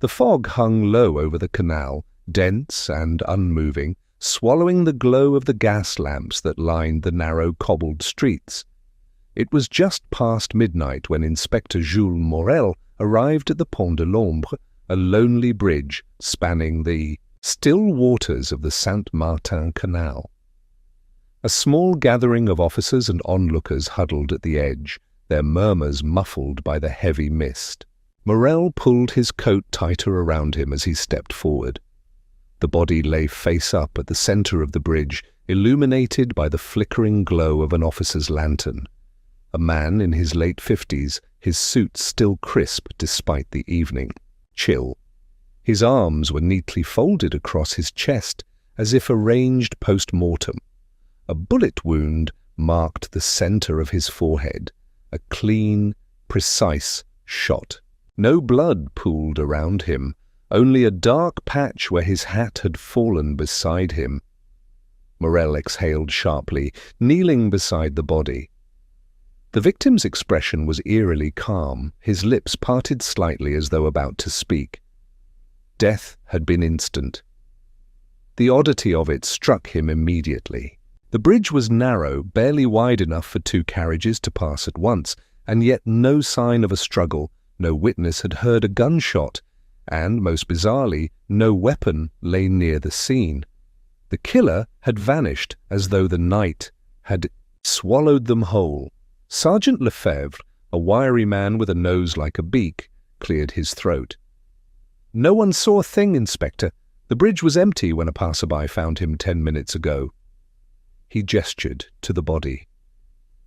The fog hung low over the canal, dense and unmoving, swallowing the glow of the gas lamps that lined the narrow cobbled streets. It was just past midnight when Inspector Jules Morel arrived at the Pont de l'Ombre, a lonely bridge spanning the still waters of the Saint-Martin Canal. A small gathering of officers and onlookers huddled at the edge, their murmurs muffled by the heavy mist. Morel pulled his coat tighter around him as he stepped forward. The body lay face up at the center of the bridge, illuminated by the flickering glow of an officer's lantern. A man in his late 50s, his suit still crisp despite the evening chill. His arms were neatly folded across his chest, as if arranged post-mortem. A bullet wound marked the center of his forehead, a clean, precise shot. No blood pooled around him, only a dark patch where his hat had fallen beside him. Morel exhaled sharply, kneeling beside the body. The victim's expression was eerily calm, his lips parted slightly as though about to speak. Death had been instant. The oddity of it struck him immediately. The bridge was narrow, barely wide enough for 2 carriages to pass at once, and yet no sign of a struggle, no witness had heard a gunshot, and, most bizarrely, no weapon lay near the scene. The killer had vanished as though the night had swallowed them whole. Sergeant Lefebvre, a wiry man with a nose like a beak, cleared his throat. "No one saw a thing, Inspector. The bridge was empty when a passerby found him 10 minutes ago." He gestured to the body.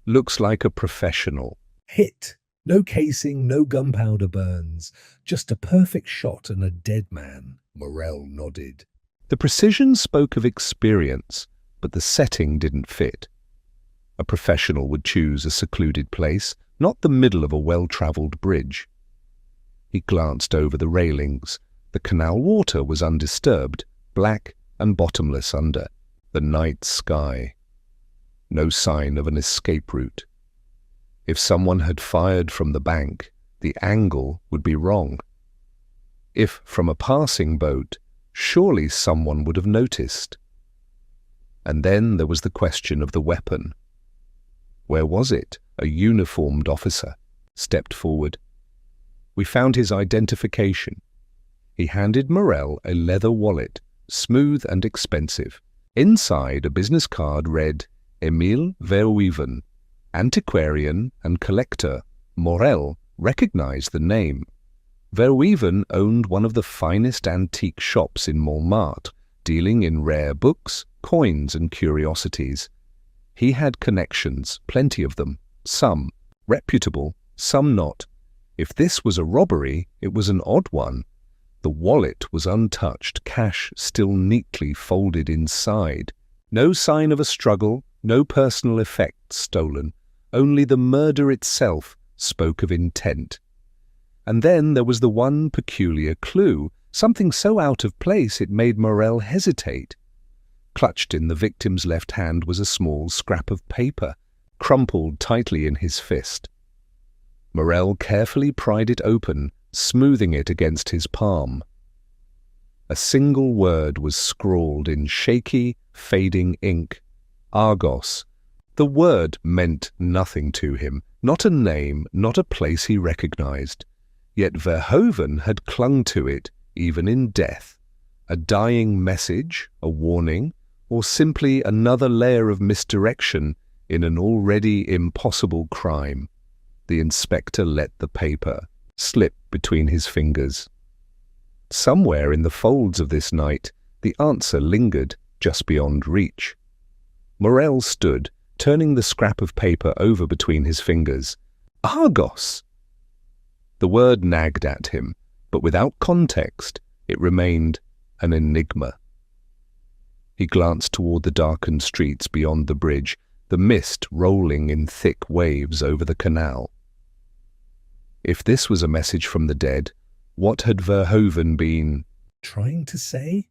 "Looks like a professional." "Hit. No casing, no gunpowder burns. Just a perfect shot and a dead man." Morel nodded. The precision spoke of experience, but the setting didn't fit. A professional would choose a secluded place, not the middle of a well-travelled bridge. He glanced over the railings. The canal water was undisturbed, black and bottomless under the night sky. No sign of an escape route. If someone had fired from the bank, the angle would be wrong. If from a passing boat, surely someone would have noticed. And then there was the question of the weapon. Where was it? A uniformed officer stepped forward. "We found his identification." He handed Morel a leather wallet, smooth and expensive. Inside, a business card read, "Émile Verhoeven, antiquarian and collector." Morel recognized the name. Verhoeven owned one of the finest antique shops in Montmartre, dealing in rare books, coins and curiosities. He had connections, plenty of them, some reputable, some not. If this was a robbery, it was an odd one. The wallet was untouched, cash still neatly folded inside. No sign of a struggle, no personal effects stolen. Only the murder itself spoke of intent. And then there was the one peculiar clue, something so out of place it made Morel hesitate. Clutched in the victim's left hand was a small scrap of paper, crumpled tightly in his fist. Morel carefully pried it open, smoothing it against his palm. A single word was scrawled in shaky, fading ink. Argos. The word meant nothing to him, not a name, not a place he recognized. Yet Verhoeven had clung to it, even in death. A dying message, a warning, or simply another layer of misdirection in an already impossible crime. The inspector let the paper slip between his fingers. Somewhere in the folds of this night, the answer lingered just beyond reach. Morel stood, turning the scrap of paper over between his fingers. Argos! The word nagged at him, but without context, it remained an enigma. He glanced toward the darkened streets beyond the bridge, the mist rolling in thick waves over the canal. If this was a message from the dead, what had Verhoeven been trying to say?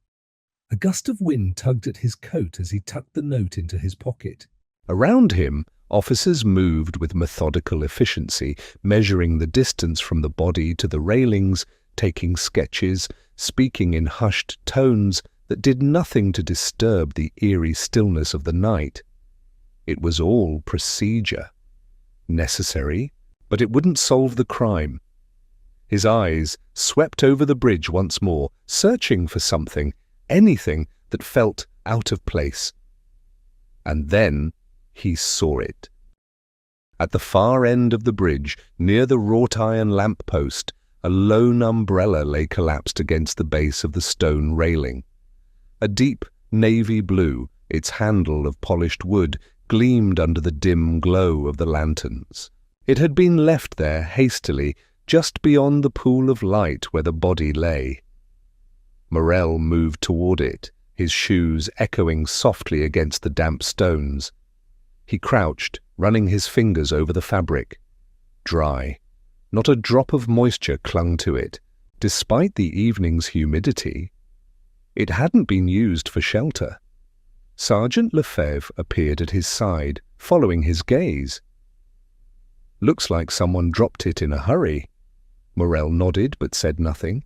A gust of wind tugged at his coat as he tucked the note into his pocket. Around him, officers moved with methodical efficiency, measuring the distance from the body to the railings, taking sketches, speaking in hushed tones that did nothing to disturb the eerie stillness of the night. It was all procedure. Necessary, but it wouldn't solve the crime. His eyes swept over the bridge once more, searching for something, anything that felt out of place. And then he saw it. At the far end of the bridge, near the wrought-iron lamp-post, a lone umbrella lay collapsed against the base of the stone railing. A deep navy blue, its handle of polished wood, gleamed under the dim glow of the lanterns. It had been left there hastily, just beyond the pool of light where the body lay. Morel moved toward it, his shoes echoing softly against the damp stones. He crouched, running his fingers over the fabric. Dry. Not a drop of moisture clung to it, despite the evening's humidity. It hadn't been used for shelter. Sergeant Lefebvre appeared at his side, following his gaze. "Looks like someone dropped it in a hurry." Morel nodded but said nothing.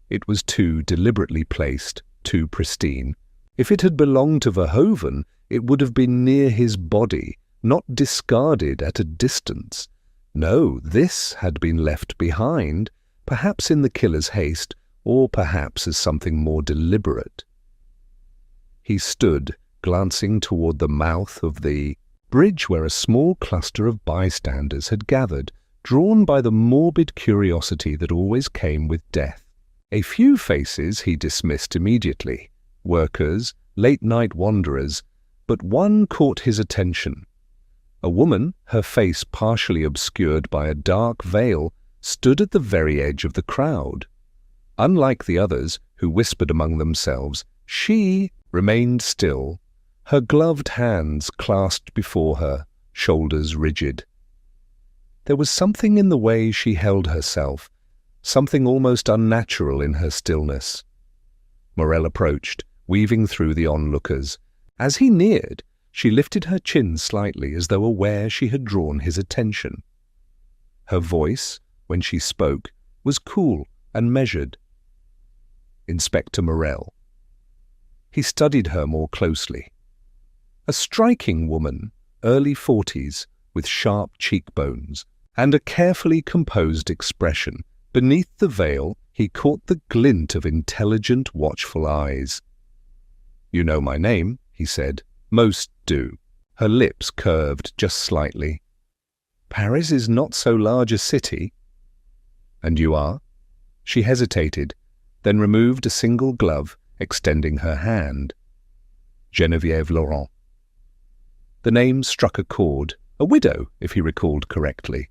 It was too deliberately placed, too pristine. If it had belonged to Verhoeven, it would have been near his body, not discarded at a distance. No, this had been left behind, perhaps in the killer's haste, or perhaps as something more deliberate. He stood, glancing toward the mouth of the bridge where a small cluster of bystanders had gathered, drawn by the morbid curiosity that always came with death. A few faces he dismissed immediately, workers, late-night wanderers, but one caught his attention. A woman, her face partially obscured by a dark veil, stood at the very edge of the crowd. Unlike the others, who whispered among themselves, she remained still, her gloved hands clasped before her, shoulders rigid. There was something in the way she held herself, something almost unnatural in her stillness. Morel approached, weaving through the onlookers. As he neared, she lifted her chin slightly as though aware she had drawn his attention. Her voice, when she spoke, was cool and measured. "Inspector Morel." He studied her more closely. A striking woman, early 40s, with sharp cheekbones, and a carefully composed expression. Beneath the veil, he caught the glint of intelligent, watchful eyes. "You know my name," he said. "Most do." Her lips curved just slightly. "Paris is not so large a city." "And you are?" She hesitated, then removed a single glove, extending her hand. "Geneviève Laurent." The name struck a chord, a widow, if he recalled correctly.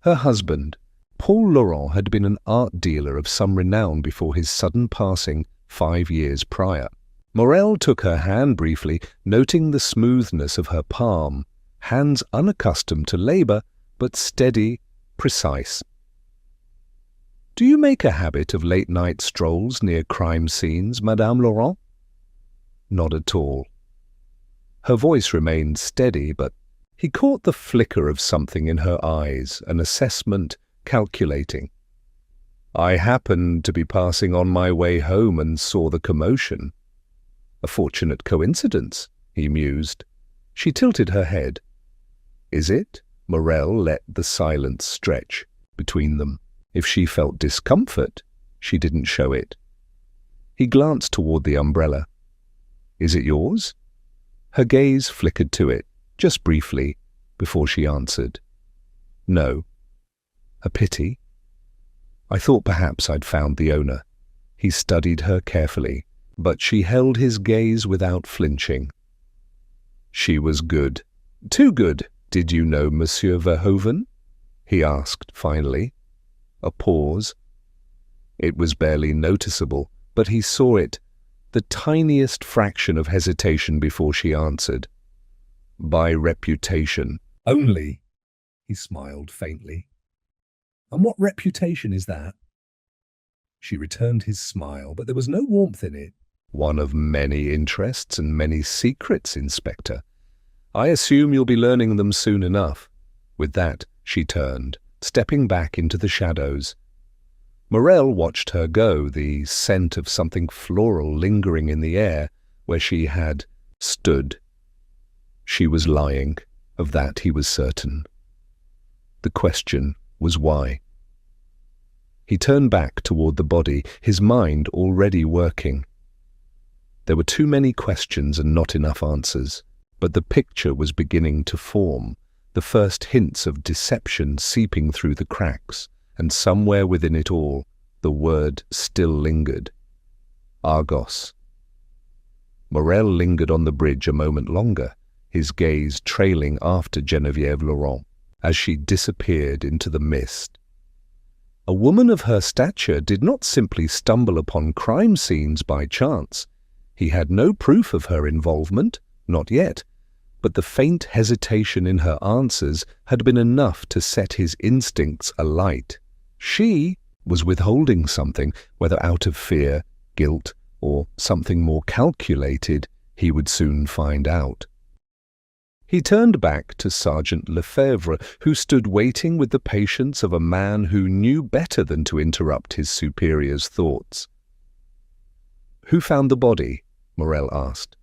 Her husband, Paul Laurent, had been an art dealer of some renown before his sudden passing 5 years prior. Morel took her hand briefly, noting the smoothness of her palm, hands unaccustomed to labour, but steady, precise. "Do you make a habit of late-night strolls near crime scenes, Madame Laurent?" "Not at all." Her voice remained steady, but he caught the flicker of something in her eyes, an assessment, calculating. "I happened to be passing on my way home and saw the commotion." "A fortunate coincidence," he mused. She tilted her head. "Is it?" Morel let the silence stretch between them. If she felt discomfort, she didn't show it. He glanced toward the umbrella. "Is it yours?" Her gaze flickered to it, just briefly, before she answered. "No." "A pity." "I thought perhaps I'd found the owner." He studied her carefully, but she held his gaze without flinching. "She was good. Too good. Did you know Monsieur Verhoeven?" he asked finally. A pause. It was barely noticeable, but he saw it, the tiniest fraction of hesitation before she answered. "By reputation." "Only?" He smiled faintly. "And what reputation is that?" She returned his smile, but there was no warmth in it. "One of many interests and many secrets, Inspector. I assume you'll be learning them soon enough." With that, she turned, stepping back into the shadows. Morel watched her go, the scent of something floral lingering in the air where she had stood. She was lying, of that he was certain. The question was why. He turned back toward the body, his mind already working. There were too many questions and not enough answers, but the picture was beginning to form, the first hints of deception seeping through the cracks, and somewhere within it all, the word still lingered. Argos. Morel lingered on the bridge a moment longer, his gaze trailing after Geneviève Laurent as she disappeared into the mist. A woman of her stature did not simply stumble upon crime scenes by chance. He had no proof of her involvement, not yet, but the faint hesitation in her answers had been enough to set his instincts alight. She was withholding something, whether out of fear, guilt, or something more calculated, he would soon find out. He turned back to Sergeant Lefebvre, who stood waiting with the patience of a man who knew better than to interrupt his superior's thoughts. "Who found the body?" Morel asked.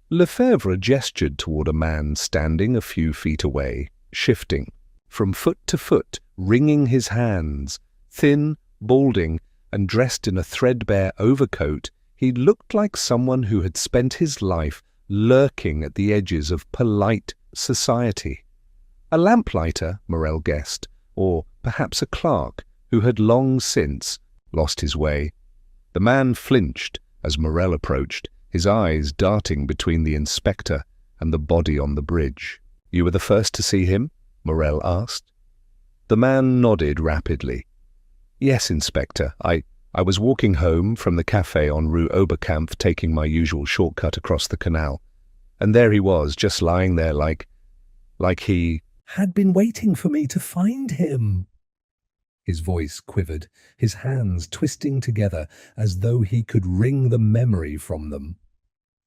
Lefebvre gestured toward a man standing a few feet away, shifting, from foot to foot, wringing his hands. Thin, balding, and dressed in a threadbare overcoat, he looked like someone who had spent his life lurking at the edges of polite society. A lamplighter, Morel guessed, or perhaps a clerk who had long since lost his way. The man flinched as Morel approached, his eyes darting between the inspector and the body on the bridge. "You were the first to see him?" Morel asked. The man nodded rapidly. "Yes, Inspector. I was walking home from the café on Rue Oberkampf, taking my usual shortcut across the canal. And there he was, just lying there like he had been waiting for me to find him." His voice quivered, his hands twisting together as though he could wring the memory from them.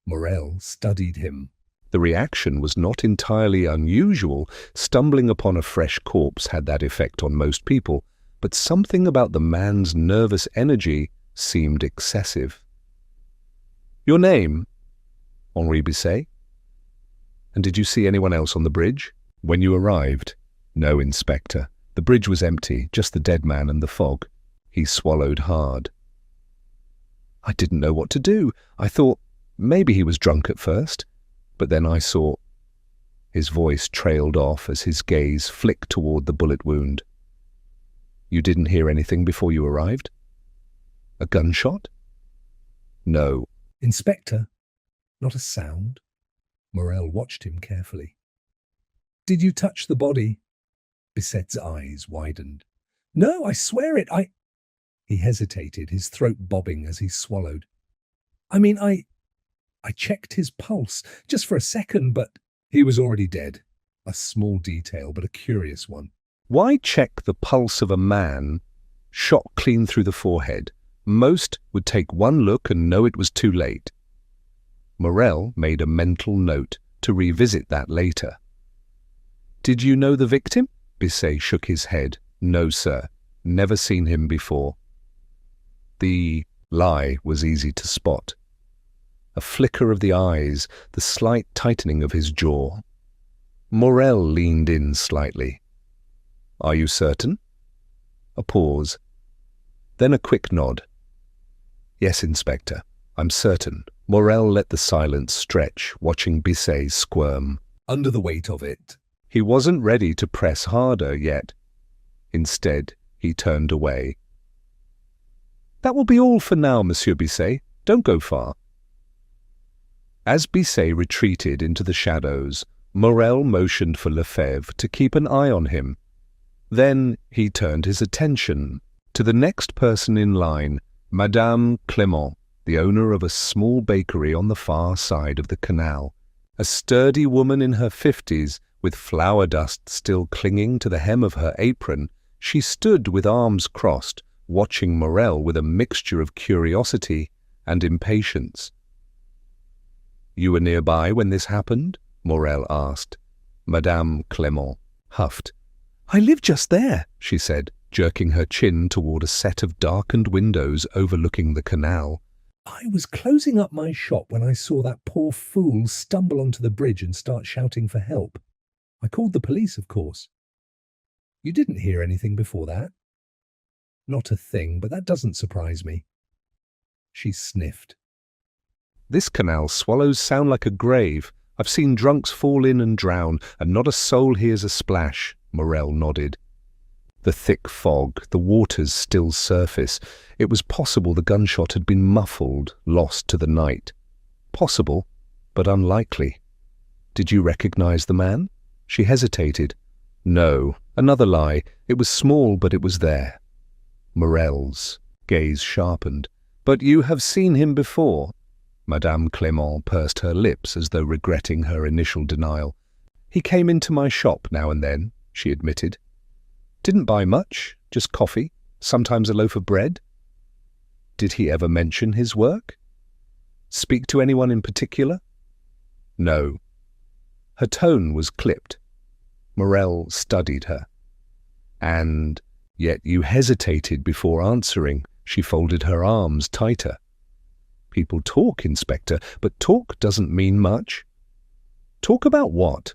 Morel studied him. The reaction was not entirely unusual. Stumbling upon a fresh corpse had that effect on most people, but something about the man's nervous energy seemed excessive. "Your name?" "Henri Bisset." "And did you see anyone else on the bridge when you arrived?" "No, Inspector. The bridge was empty, just the dead man and the fog." He swallowed hard. "I didn't know what to do. I thought maybe he was drunk at first, but then I saw—" His voice trailed off as his gaze flicked toward the bullet wound. "You didn't hear anything before you arrived? A gunshot?" "No." "Inspector, not a sound?" Morel watched him carefully. "Did you touch the body?" Bisset's eyes widened. "No, I swear it, He hesitated, his throat bobbing as he swallowed. I checked his pulse, just for a second, but he was already dead. A small detail, but a curious one." "Why check the pulse of a man shot clean through the forehead? Most would take one look and know it was too late." Morel made a mental note to revisit that later. "Did you know the victim?" Bisset shook his head. "No, sir. Never seen him before." The lie was easy to spot. A flicker of the eyes, the slight tightening of his jaw. Morel leaned in slightly. "Are you certain?" A pause. Then a quick nod. "Yes, Inspector, I'm certain." Morel let the silence stretch, watching Bisset squirm under the weight of it. He wasn't ready to press harder yet. Instead, he turned away. "That will be all for now, Monsieur Bisset. Don't go far." As Bisset retreated into the shadows, Morel motioned for Lefebvre to keep an eye on him. Then he turned his attention to the next person in line, Madame Clément, the owner of a small bakery on the far side of the canal. A sturdy woman in her 50s, with flour dust still clinging to the hem of her apron, she stood with arms crossed, watching Morel with a mixture of curiosity and impatience. "You were nearby when this happened?" Morel asked. Madame Clément huffed. "I live just there," she said. jerking her chin toward a set of darkened windows overlooking the canal. I was closing up my shop when I saw that poor fool stumble onto the bridge and start shouting for help. I called the police, of course. You didn't hear anything before that? Not a thing, but that doesn't surprise me. She sniffed. This canal swallows sound like a grave. I've seen drunks fall in and drown, and not a soul hears a splash, Morel nodded. The thick fog, the water's still surface. It was possible the gunshot had been muffled, lost to the night. Possible, but unlikely. Did you recognize the man? She hesitated. No, another lie. It was small, but it was there. Morel's gaze sharpened. But you have seen him before. Madame Clement pursed her lips as though regretting her initial denial. He came into my shop now and then, she admitted. Didn't buy much, just coffee, sometimes a loaf of bread. Did he ever mention his work? Speak to anyone in particular? No. Her tone was clipped. Morel studied her. And yet you hesitated before answering. She folded her arms tighter. People talk, Inspector, but talk doesn't mean much. Talk about what?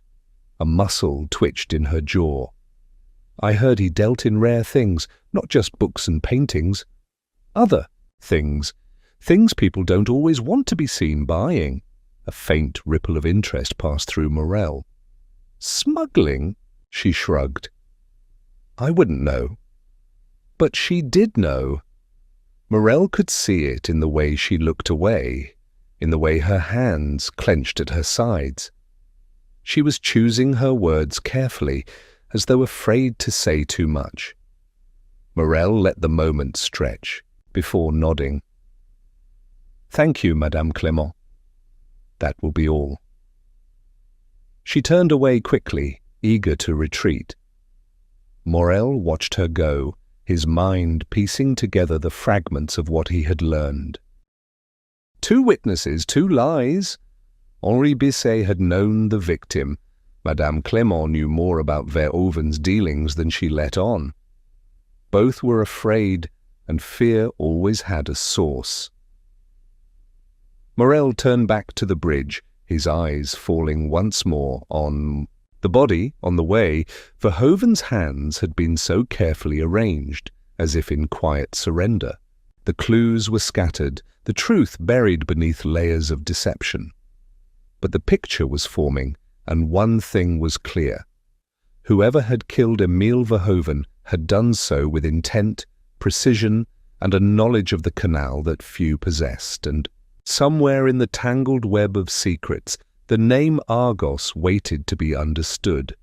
A muscle twitched in her jaw. I heard he dealt in rare things, not just books and paintings. Other things. Things people don't always want to be seen buying. A faint ripple of interest passed through Morel. Smuggling? She shrugged. I wouldn't know. But she did know. Morel could see it in the way she looked away, in the way her hands clenched at her sides. She was choosing her words carefully, as though afraid to say too much. Morel let the moment stretch, before nodding. Thank you, Madame Clement. That will be all. She turned away quickly, eager to retreat. Morel watched her go, his mind piecing together the fragments of what he had learned. 2 witnesses, 2 lies. Henri Bisset had known the victim. Madame Clement knew more about Verhoeven's dealings than she let on. Both were afraid, and fear always had a source. Morel turned back to the bridge, his eyes falling once more on the body. On the way, Verhoeven's hands had been so carefully arranged, as if in quiet surrender. The clues were scattered, the truth buried beneath layers of deception. But the picture was forming, and one thing was clear. Whoever had killed Emile Verhoeven had done so with intent, precision, and a knowledge of the canal that few possessed, and somewhere in the tangled web of secrets, the name Argos waited to be understood.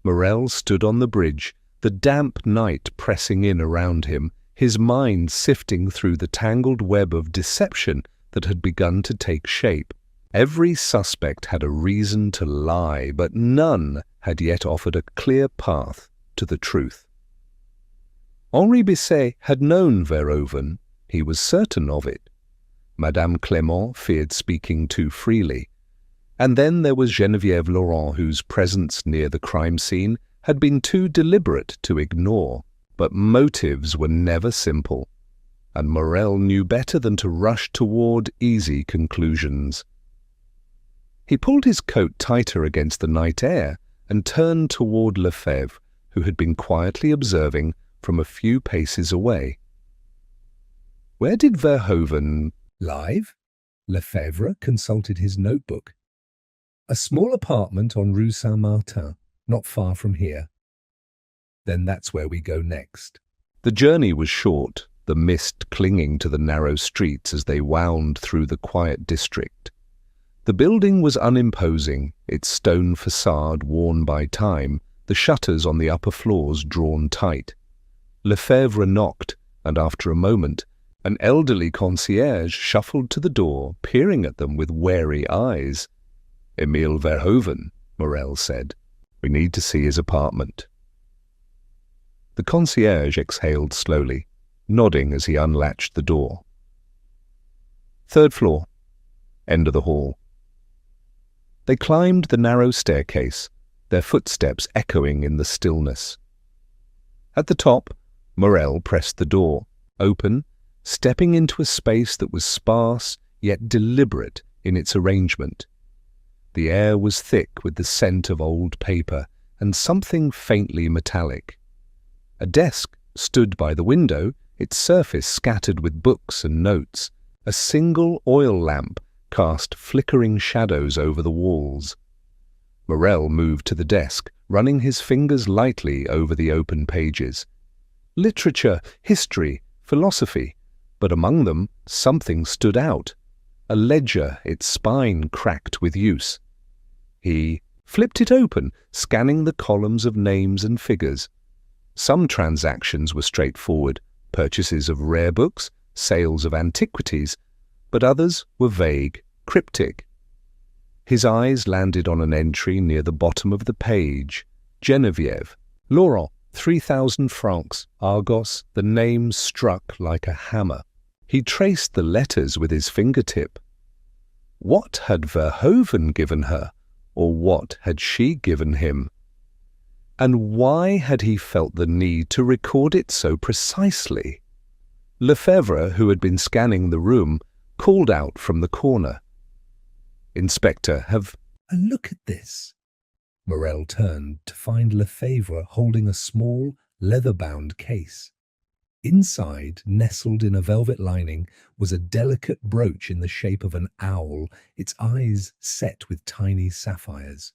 Morel stood on the bridge, the damp night pressing in around him, his mind sifting through the tangled web of deception that had begun to take shape. Every suspect had a reason to lie, but none had yet offered a clear path to the truth. Henri Bisset had known Verhoeven. He was certain of it. Madame Clement feared speaking too freely. And then there was Geneviève Laurent, whose presence near the crime scene had been too deliberate to ignore. But motives were never simple, and Morel knew better than to rush toward easy conclusions. He pulled his coat tighter against the night air and turned toward Lefebvre, who had been quietly observing from a few paces away. Where did Verhoeven Live? Lefebvre consulted his notebook. A small apartment on Rue Saint-Martin, not far from here. Then that's where we go next. The journey was short, the mist clinging to the narrow streets as they wound through the quiet district. The building was unimposing, its stone facade worn by time, the shutters on the upper floors drawn tight. Lefebvre knocked, and after a moment, an elderly concierge shuffled to the door, peering at them with wary eyes. "Emile Verhoeven," Morel said. "We need to see his apartment." The concierge exhaled slowly, nodding as he unlatched the door. "3rd floor, end of the hall." They climbed the narrow staircase, their footsteps echoing in the stillness. At the top, Morel pressed the door, open, stepping into a space that was sparse yet deliberate in its arrangement. The air was thick with the scent of old paper and something faintly metallic. A desk stood by the window, its surface scattered with books and notes. A single oil lamp cast flickering shadows over the walls. Morel moved to the desk, running his fingers lightly over the open pages. Literature, history, philosophy, but among them something stood out. A ledger, its spine cracked with use. He flipped it open, scanning the columns of names and figures. Some transactions were straightforward, purchases of rare books, sales of antiquities, but others were vague, cryptic. His eyes landed on an entry near the bottom of the page. Geneviève, Laurent, 3,000 francs, Argos, the name struck like a hammer. He traced the letters with his fingertip. What had Verhoeven given her, or what had she given him? And why had he felt the need to record it so precisely? Lefebvre, who had been scanning the room, called out from the corner. "Inspector, have—" And look at this. Morel turned to find Lefebvre holding a small, leather-bound case. Inside, nestled in a velvet lining, was a delicate brooch in the shape of an owl, its eyes set with tiny sapphires.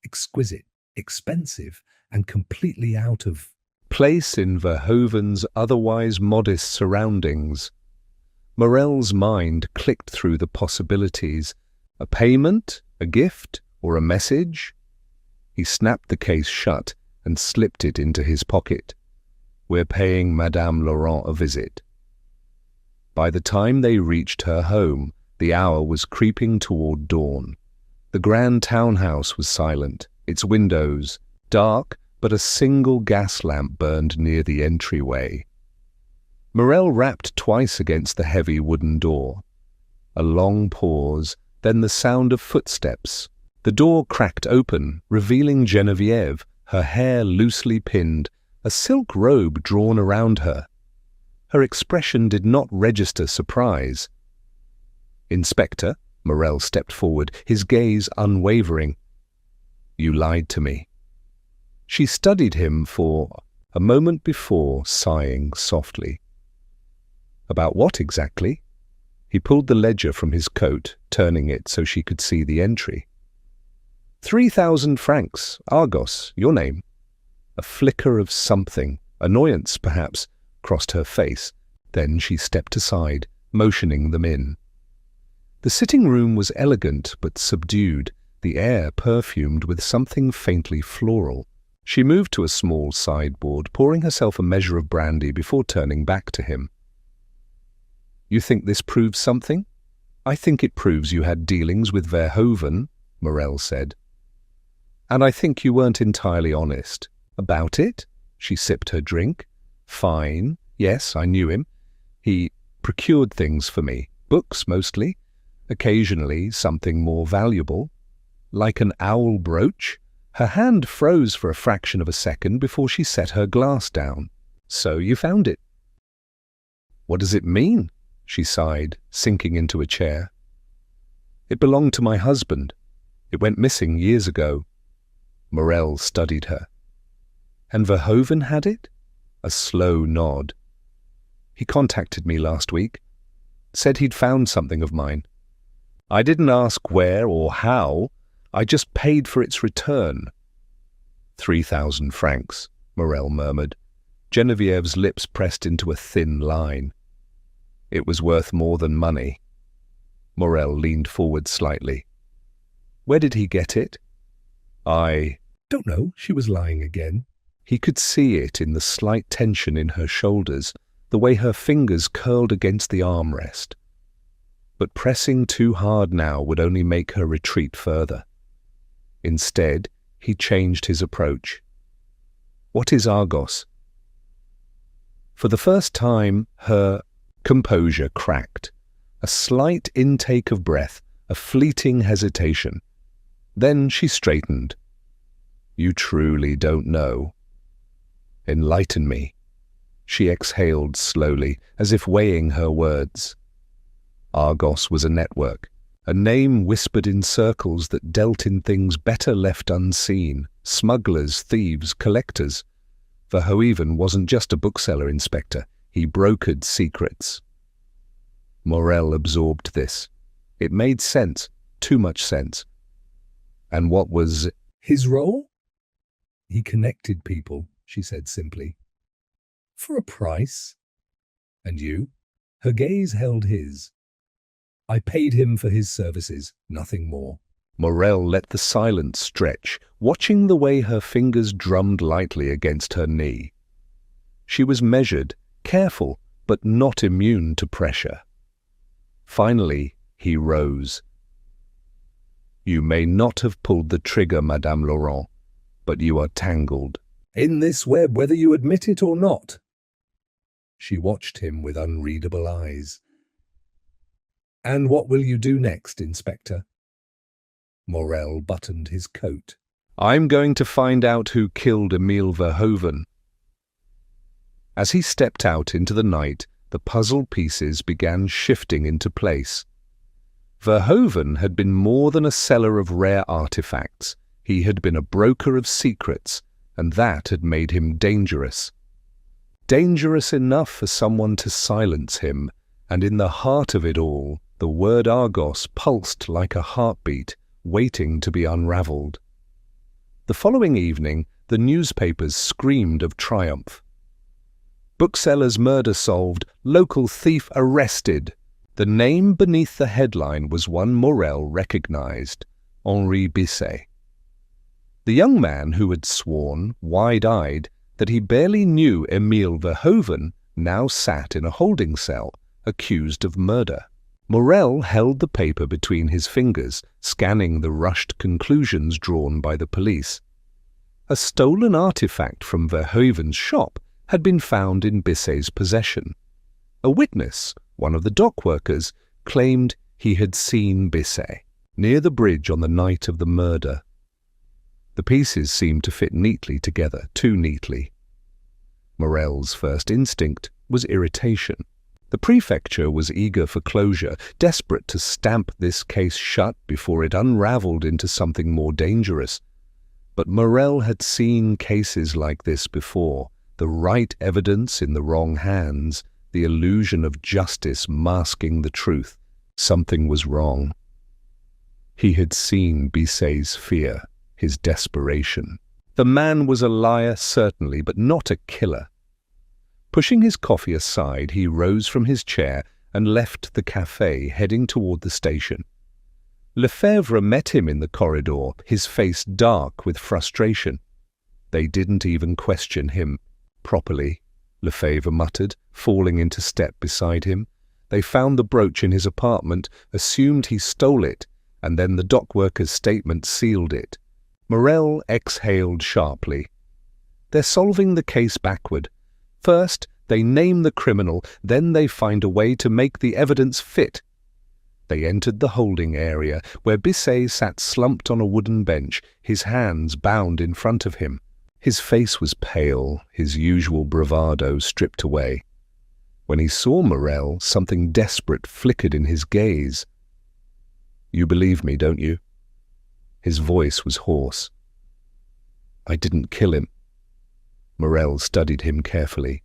Exquisite, expensive, and completely out of place in Verhoeven's otherwise modest surroundings. Morel's mind clicked through the possibilities. A payment, a gift, or a message? He snapped the case shut and slipped it into his pocket. "We're paying Madame Laurent a visit." By the time they reached her home, the hour was creeping toward dawn. The grand townhouse was silent, its windows dark, but a single gas lamp burned near the entryway. Morel rapped twice against the heavy wooden door. A long pause, then the sound of footsteps. The door cracked open, revealing Geneviève, her hair loosely pinned, a silk robe drawn around her. Her expression did not register surprise. "Inspector," Morel stepped forward, his gaze unwavering. "You lied to me." She studied him for a moment before sighing softly. "About what exactly?" He pulled the ledger from his coat, turning it so she could see the entry. 3,000 francs, Argos, your name." A flicker of something, annoyance perhaps, crossed her face. Then she stepped aside, motioning them in. The sitting room was elegant but subdued, the air perfumed with something faintly floral. She moved to a small sideboard, pouring herself a measure of brandy before turning back to him. "You think this proves something?" "I think it proves you had dealings with Verhoeven," Morel said. "And I think you weren't entirely honest." "About it?" She sipped her drink. "Fine. Yes, I knew him. He procured things for me, books mostly, occasionally something more valuable. Like an owl brooch." Her hand froze for a fraction of a second before she set her glass down. "So you found it." "What does it mean?" she sighed, sinking into a chair. "It belonged to my husband. It went missing years ago." Morel studied her. "And Verhoeven had it?" A slow nod. "He contacted me last week. Said he'd found something of mine. I didn't ask where or how. I just paid for its return." 3,000 francs, Morel murmured. Genevieve's lips pressed into a thin line. "It was worth more than money." Morel leaned forward slightly. "Where did he get it?" "I don't know." She was lying again. He could see it in the slight tension in her shoulders, the way her fingers curled against the armrest. But pressing too hard now would only make her retreat further. Instead, he changed his approach. "What is Argos?" For the first time, her composure cracked. A slight intake of breath, a fleeting hesitation. Then she straightened. "You truly don't know?" "Enlighten me." She exhaled slowly, as if weighing her words. Argos was a network, a name whispered in circles that dealt in things better left unseen, smugglers, thieves, collectors. Verhoeven wasn't just a bookseller, Inspector. He brokered secrets. Morel absorbed this. It made sense, too much sense. And what was his role? He connected people, she said simply. For a price. And you? Her gaze held his. I paid him for his services, nothing more. Morel let the silence stretch, watching the way her fingers drummed lightly against her knee. She was measured, careful, but not immune to pressure. Finally, he rose. You may not have pulled the trigger, Madame Laurent, but you are tangled. In this web, whether you admit it or not. She watched him with unreadable eyes. And what will you do next, Inspector? Morel buttoned his coat. I'm going to find out who killed Emile Verhoeven. As he stepped out into the night, the puzzle pieces began shifting into place. Verhoeven had been more than a seller of rare artifacts. He had been a broker of secrets, and that had made him dangerous. Dangerous enough for someone to silence him, and in the heart of it all, the word Argos pulsed like a heartbeat, waiting to be unraveled. The following evening, the newspapers screamed of triumph. Bookseller's murder solved, local thief arrested. The name beneath the headline was one Morel recognized, Henri Bisset. The young man who had sworn, wide-eyed, that he barely knew Emile Verhoeven now sat in a holding cell, accused of murder. Morel held the paper between his fingers, scanning the rushed conclusions drawn by the police. A stolen artifact from Verhoeven's shop had been found in Bisset's possession. A witness, one of the dock workers, claimed he had seen Bisset near the bridge on the night of the murder. The pieces seemed to fit neatly together, too neatly. Morel's first instinct was irritation. The prefecture was eager for closure, desperate to stamp this case shut before it unraveled into something more dangerous. But Morel had seen cases like this before, the right evidence in the wrong hands, the illusion of justice masking the truth. Something was wrong. He had seen Bisset's fear, his desperation. The man was a liar, certainly, but not a killer. Pushing his coffee aside, he rose from his chair and left the café, heading toward the station. Lefebvre met him in the corridor, his face dark with frustration. They didn't even question him properly, Lefebvre muttered, falling into step beside him. They found the brooch in his apartment, assumed he stole it, and then the dockworker's statement sealed it. Morel exhaled sharply. They're solving the case backward. First, they name the criminal, then they find a way to make the evidence fit. They entered the holding area, where Bisset sat slumped on a wooden bench, his hands bound in front of him. His face was pale, his usual bravado stripped away. When he saw Morel, something desperate flickered in his gaze. "You believe me, don't you?" His voice was hoarse. "I didn't kill him." Morel studied him carefully.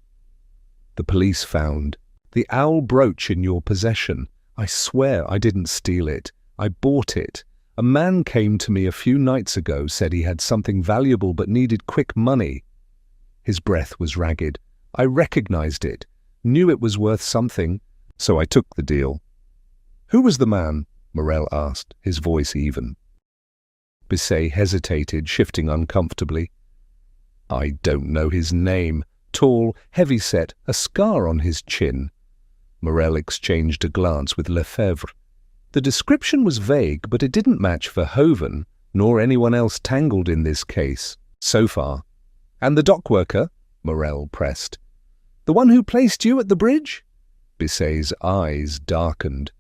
"The police found the owl brooch in your possession. I swear I didn't steal it. I bought it. A man came to me a few nights ago, said he had something valuable but needed quick money." His breath was ragged. "I recognized it, knew it was worth something, so I took the deal." "Who was the man?" Morel asked, his voice even. Bisset hesitated, shifting uncomfortably. "I don't know his name. Tall, heavy-set, a scar on his chin." Morel exchanged a glance with Lefebvre. The description was vague, but it didn't match Verhoeven, nor anyone else tangled in this case, so far. "And the dockworker?" Morel pressed. "The one who placed you at the bridge?" Bisset's eyes darkened.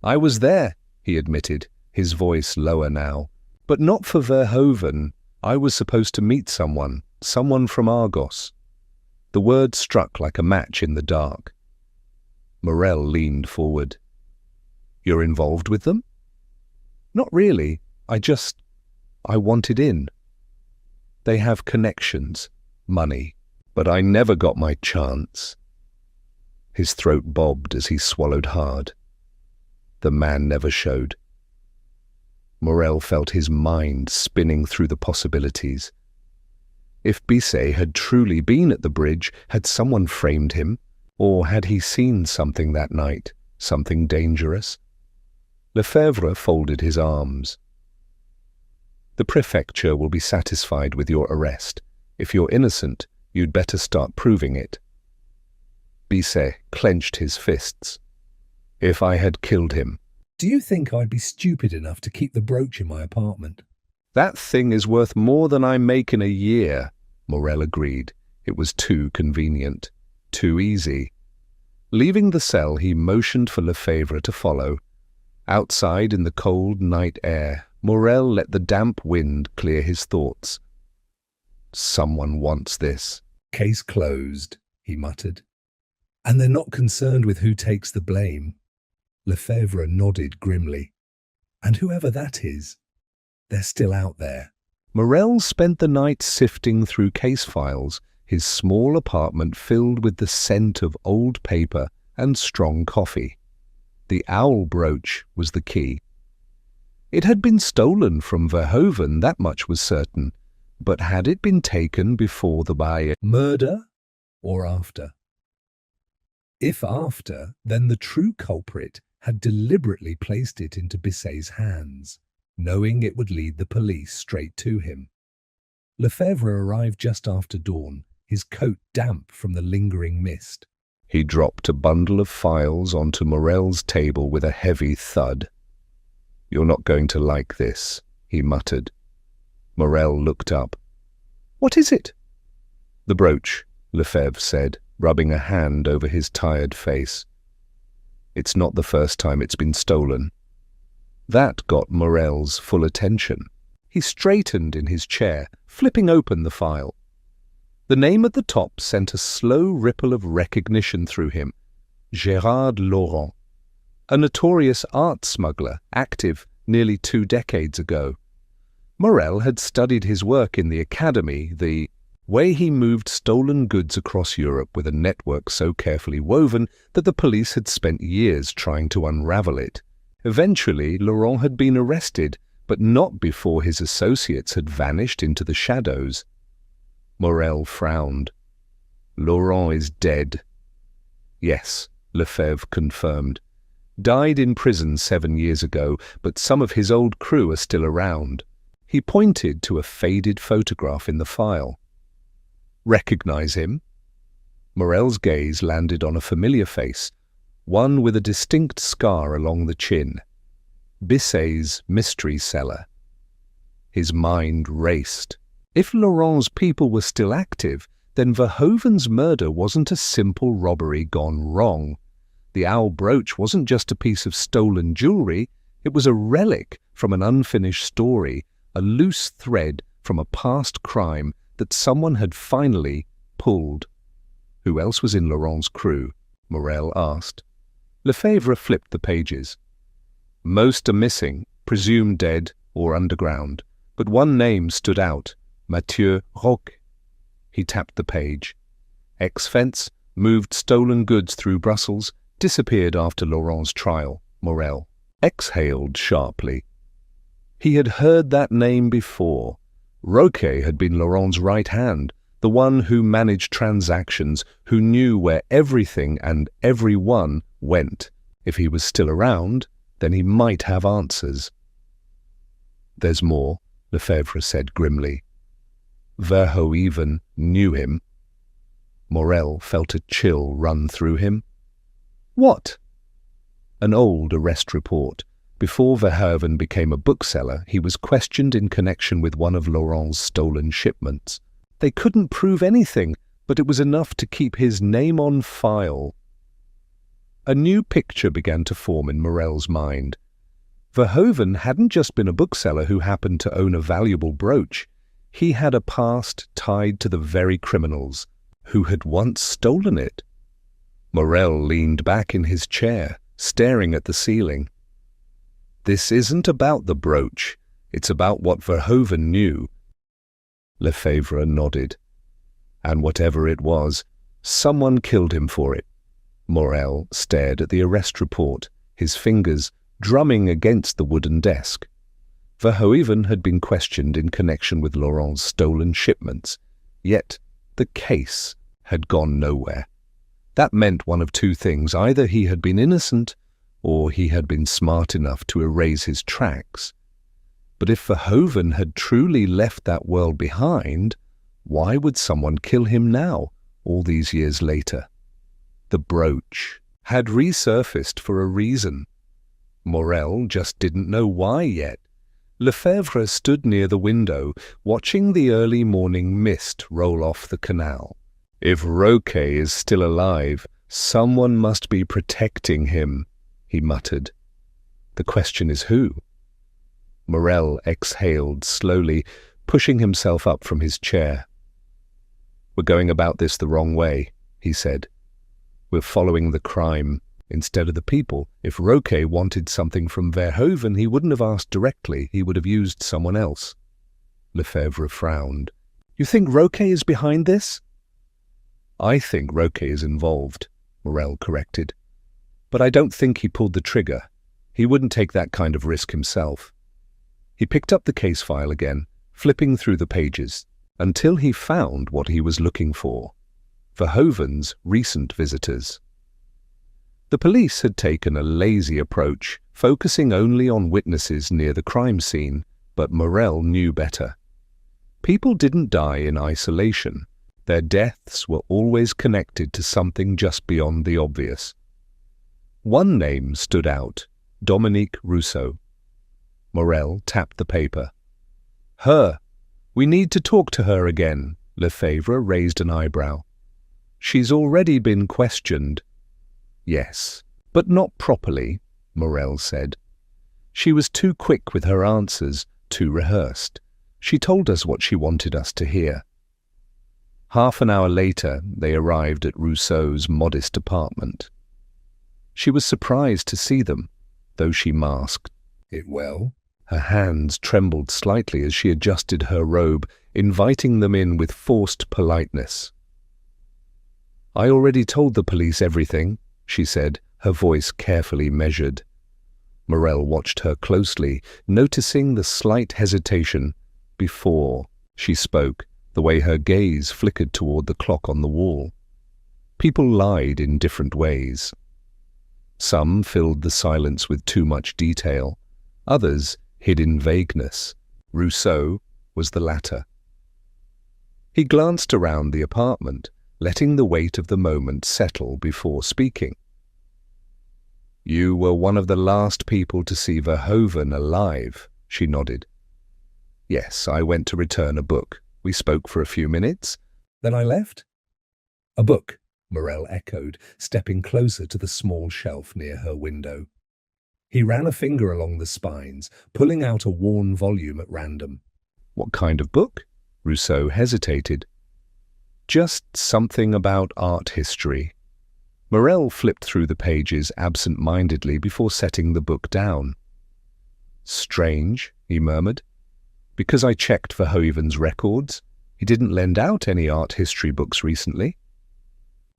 "I was there," he admitted, his voice lower now. "But not for Verhoeven. I was supposed to meet someone from Argos." The word struck like a match in the dark. Morel leaned forward. "You're involved with them?" "Not really. I wanted in. They have connections, money, but I never got my chance." His throat bobbed as he swallowed hard. The man never showed. Morel felt his mind spinning through the possibilities. If Bisset had truly been at the bridge, had someone framed him? Or had he seen something that night, something dangerous? Lefebvre folded his arms. "The prefecture will be satisfied with your arrest. If you're innocent, you'd better start proving it." Bisset clenched his fists. "If I had killed him." "Do you think I'd be stupid enough to keep the brooch in my apartment?" "That thing is worth more than I make in a year," Morel agreed. It was too convenient, too easy. Leaving the cell, he motioned for Lefebvre to follow. Outside in the cold night air, Morel let the damp wind clear his thoughts. "Someone wants this." "Case closed," he muttered. "And they're not concerned with who takes the blame." Lefebvre nodded grimly. "And whoever that is, they're still out there." Morel spent the night sifting through case files, his small apartment filled with the scent of old paper and strong coffee. The owl brooch was the key. It had been stolen from Verhoeven, that much was certain, but had it been taken before the buyer? Murder or after? If after, then the true culprit had deliberately placed it into Bisset's hands, knowing it would lead the police straight to him. Lefebvre arrived just after dawn, his coat damp from the lingering mist. He dropped a bundle of files onto Morel's table with a heavy thud. "You're not going to like this," he muttered. Morel looked up. "What is it?" "The brooch," Lefebvre said, rubbing a hand over his tired face. "It's not the first time it's been stolen." That got Morel's full attention. He straightened in his chair, flipping open the file. The name at the top sent a slow ripple of recognition through him. Gérard Laurent, a notorious art smuggler, active nearly 2 decades ago. Morel had studied his work in the academy, the way he moved stolen goods across Europe with a network so carefully woven that the police had spent years trying to unravel it. Eventually, Laurent had been arrested, but not before his associates had vanished into the shadows. Morel frowned. "Laurent is dead." "Yes," Lefebvre confirmed. "Died in prison 7 years ago, but some of his old crew are still around." He pointed to a faded photograph in the file. "Recognize him?" Morel's gaze landed on a familiar face, one with a distinct scar along the chin. Bisset's mystery seller. His mind raced. If Laurent's people were still active, then Verhoeven's murder wasn't a simple robbery gone wrong. The owl brooch wasn't just a piece of stolen jewelry, it was a relic from an unfinished story, a loose thread from a past crime that someone had finally pulled. "Who else was in Laurent's crew?" Morel asked. Lefebvre flipped the pages. "Most are missing, presumed dead or underground, but one name stood out, Mathieu Roch." He tapped the page. "Ex-fence, moved stolen goods through Brussels, disappeared after Laurent's trial." Morel exhaled sharply. He had heard that name before. Roquet had been Laurent's right hand, the one who managed transactions, who knew where everything and everyone went. If he was still around, then he might have answers. "There's more," Lefebvre said grimly. Verhoeven knew him. Morel felt a chill run through him. "What?" "An old arrest report. Before Verhoeven became a bookseller, he was questioned in connection with one of Laurent's stolen shipments. They couldn't prove anything, but it was enough to keep his name on file." A new picture began to form in Morel's mind. Verhoeven hadn't just been a bookseller who happened to own a valuable brooch. He had a past tied to the very criminals who had once stolen it. Morel leaned back in his chair, staring at the ceiling. "This isn't about the brooch. It's about what Verhoeven knew." Lefebvre nodded. "And whatever it was, someone killed him for it." Morel stared at the arrest report, his fingers drumming against the wooden desk. Verhoeven had been questioned in connection with Laurent's stolen shipments, yet the case had gone nowhere. That meant one of two things: either he had been innocent, or he had been smart enough to erase his tracks. But if Verhoeven had truly left that world behind, why would someone kill him now, all these years later? The brooch had resurfaced for a reason. Morel just didn't know why yet. Lefebvre stood near the window, watching the early morning mist roll off the canal. "If Roquet is still alive, someone must be protecting him," he muttered. "The question is who?" Morel exhaled slowly, pushing himself up from his chair. "We're going about this the wrong way," he said. "We're following the crime instead of the people. If Roquet wanted something from Verhoeven, he wouldn't have asked directly. He would have used someone else." Lefebvre frowned. "You think Roquet is behind this?" "I think Roquet is involved," Morel corrected. "But I don't think he pulled the trigger. He wouldn't take that kind of risk himself." He picked up the case file again, flipping through the pages, until he found what he was looking for: Verhoeven's recent visitors. The police had taken a lazy approach, focusing only on witnesses near the crime scene, but Morel knew better. People didn't die in isolation. Their deaths were always connected to something just beyond the obvious. One name stood out: Dominique Rousseau. Morel tapped the paper. "Her. We need to talk to her again." Lefebvre raised an eyebrow. "She's already been questioned." "Yes, but not properly," Morel said. "She was too quick with her answers, too rehearsed. She told us what she wanted us to hear." Half an hour later, they arrived at Rousseau's modest apartment. She was surprised to see them, though she masked it well. Her hands trembled slightly as she adjusted her robe, inviting them in with forced politeness. "I already told the police everything," she said, her voice carefully measured. Morel watched her closely, noticing the slight hesitation before she spoke, the way her gaze flickered toward the clock on the wall. People lied in different ways. Some filled the silence with too much detail. Others hid in vagueness. Rousseau was the latter. He glanced around the apartment, letting the weight of the moment settle before speaking. "You were one of the last people to see Verhoeven alive," she nodded. "Yes, I went to return a book. We spoke for a few minutes. Then I left." "A book," Morel echoed, stepping closer to the small shelf near her window. He ran a finger along the spines, pulling out a worn volume at random. "What kind of book?" Rousseau hesitated. "Just something about art history." Morel flipped through the pages absent-mindedly before setting the book down. "Strange," he murmured. "Because I checked Verhoeven's records. He didn't lend out any art history books recently."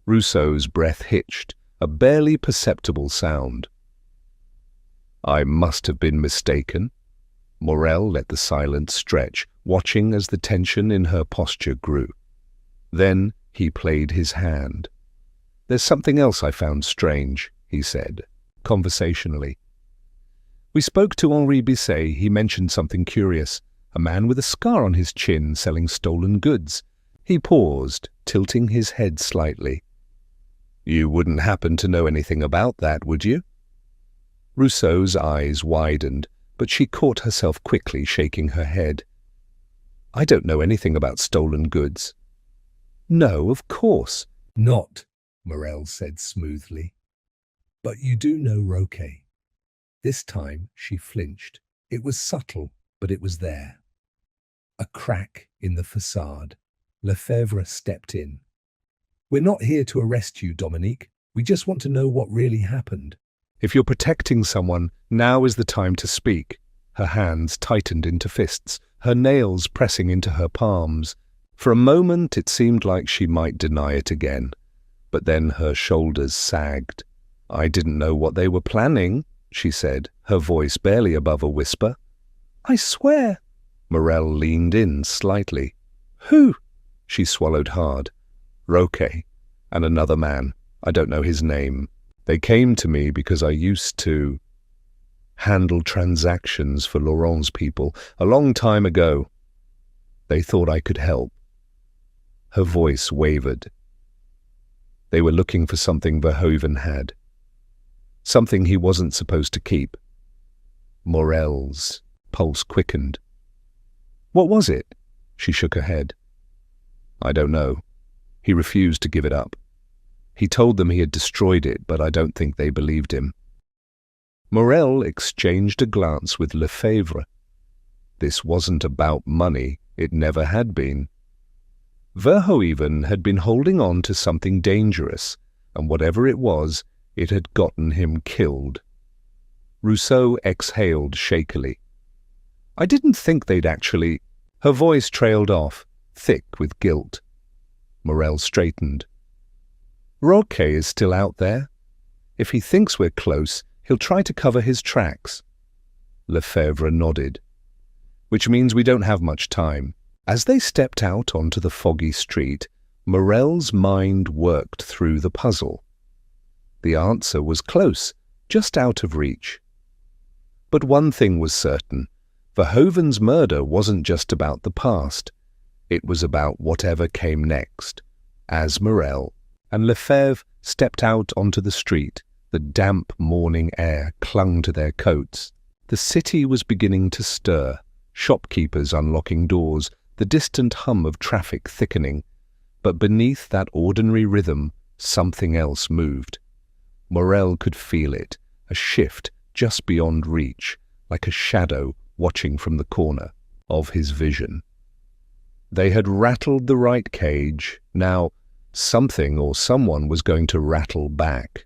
Rousseau's breath hitched, a barely perceptible sound. "I must have been mistaken." Morel let the silence stretch, watching as the tension in her posture grew. Then he played his hand. "There's something else I found strange," he said, conversationally. "We spoke to Henri Bisset. He mentioned something curious. A man with a scar on his chin selling stolen goods." He paused, tilting his head slightly. "You wouldn't happen to know anything about that, would you?" Rousseau's eyes widened, but she caught herself quickly shaking her head. "I don't know anything about stolen goods." "No, of course not," Morel said smoothly. "But you do know Roquet." This time she flinched. It was subtle, but it was there. A crack in the facade. Lefebvre stepped in. We're not here to arrest you, Dominique. We just want to know what really happened. If you're protecting someone, now is the time to speak. Her hands tightened into fists, her nails pressing into her palms. For a moment it seemed like she might deny it again, but then her shoulders sagged. I didn't know what they were planning, she said, her voice barely above a whisper. I swear. Morel leaned in slightly. Who? She swallowed hard. Roque, and another man. I don't know his name. They came to me because I used to handle transactions for Laurent's people a long time ago. They thought I could help. Her voice wavered. They were looking for something Verhoeven had. Something he wasn't supposed to keep. Morel's pulse quickened. What was it? She shook her head. I don't know. He refused to give it up. He told them he had destroyed it, but I don't think they believed him. Morel exchanged a glance with Lefebvre. This wasn't about money. It never had been. Verhoeven had been holding on to something dangerous, and whatever it was, it had gotten him killed. Rousseau exhaled shakily. I didn't think they'd actually... Her voice trailed off, thick with guilt. Morel straightened. Roque is still out there. If he thinks we're close, he'll try to cover his tracks. Lefebvre nodded. Which means we don't have much time. As they stepped out onto the foggy street, Morel's mind worked through the puzzle. The answer was close, just out of reach. But one thing was certain. Verhoeven's murder wasn't just about the past. It was about whatever came next. As Morel and Lefebvre stepped out onto the street, the damp morning air clung to their coats. The city was beginning to stir, shopkeepers unlocking doors, the distant hum of traffic thickening. But beneath that ordinary rhythm, something else moved. Morel could feel it, a shift just beyond reach, like a shadow watching from the corner of his vision. They had rattled the right cage. Now, something or someone was going to rattle back.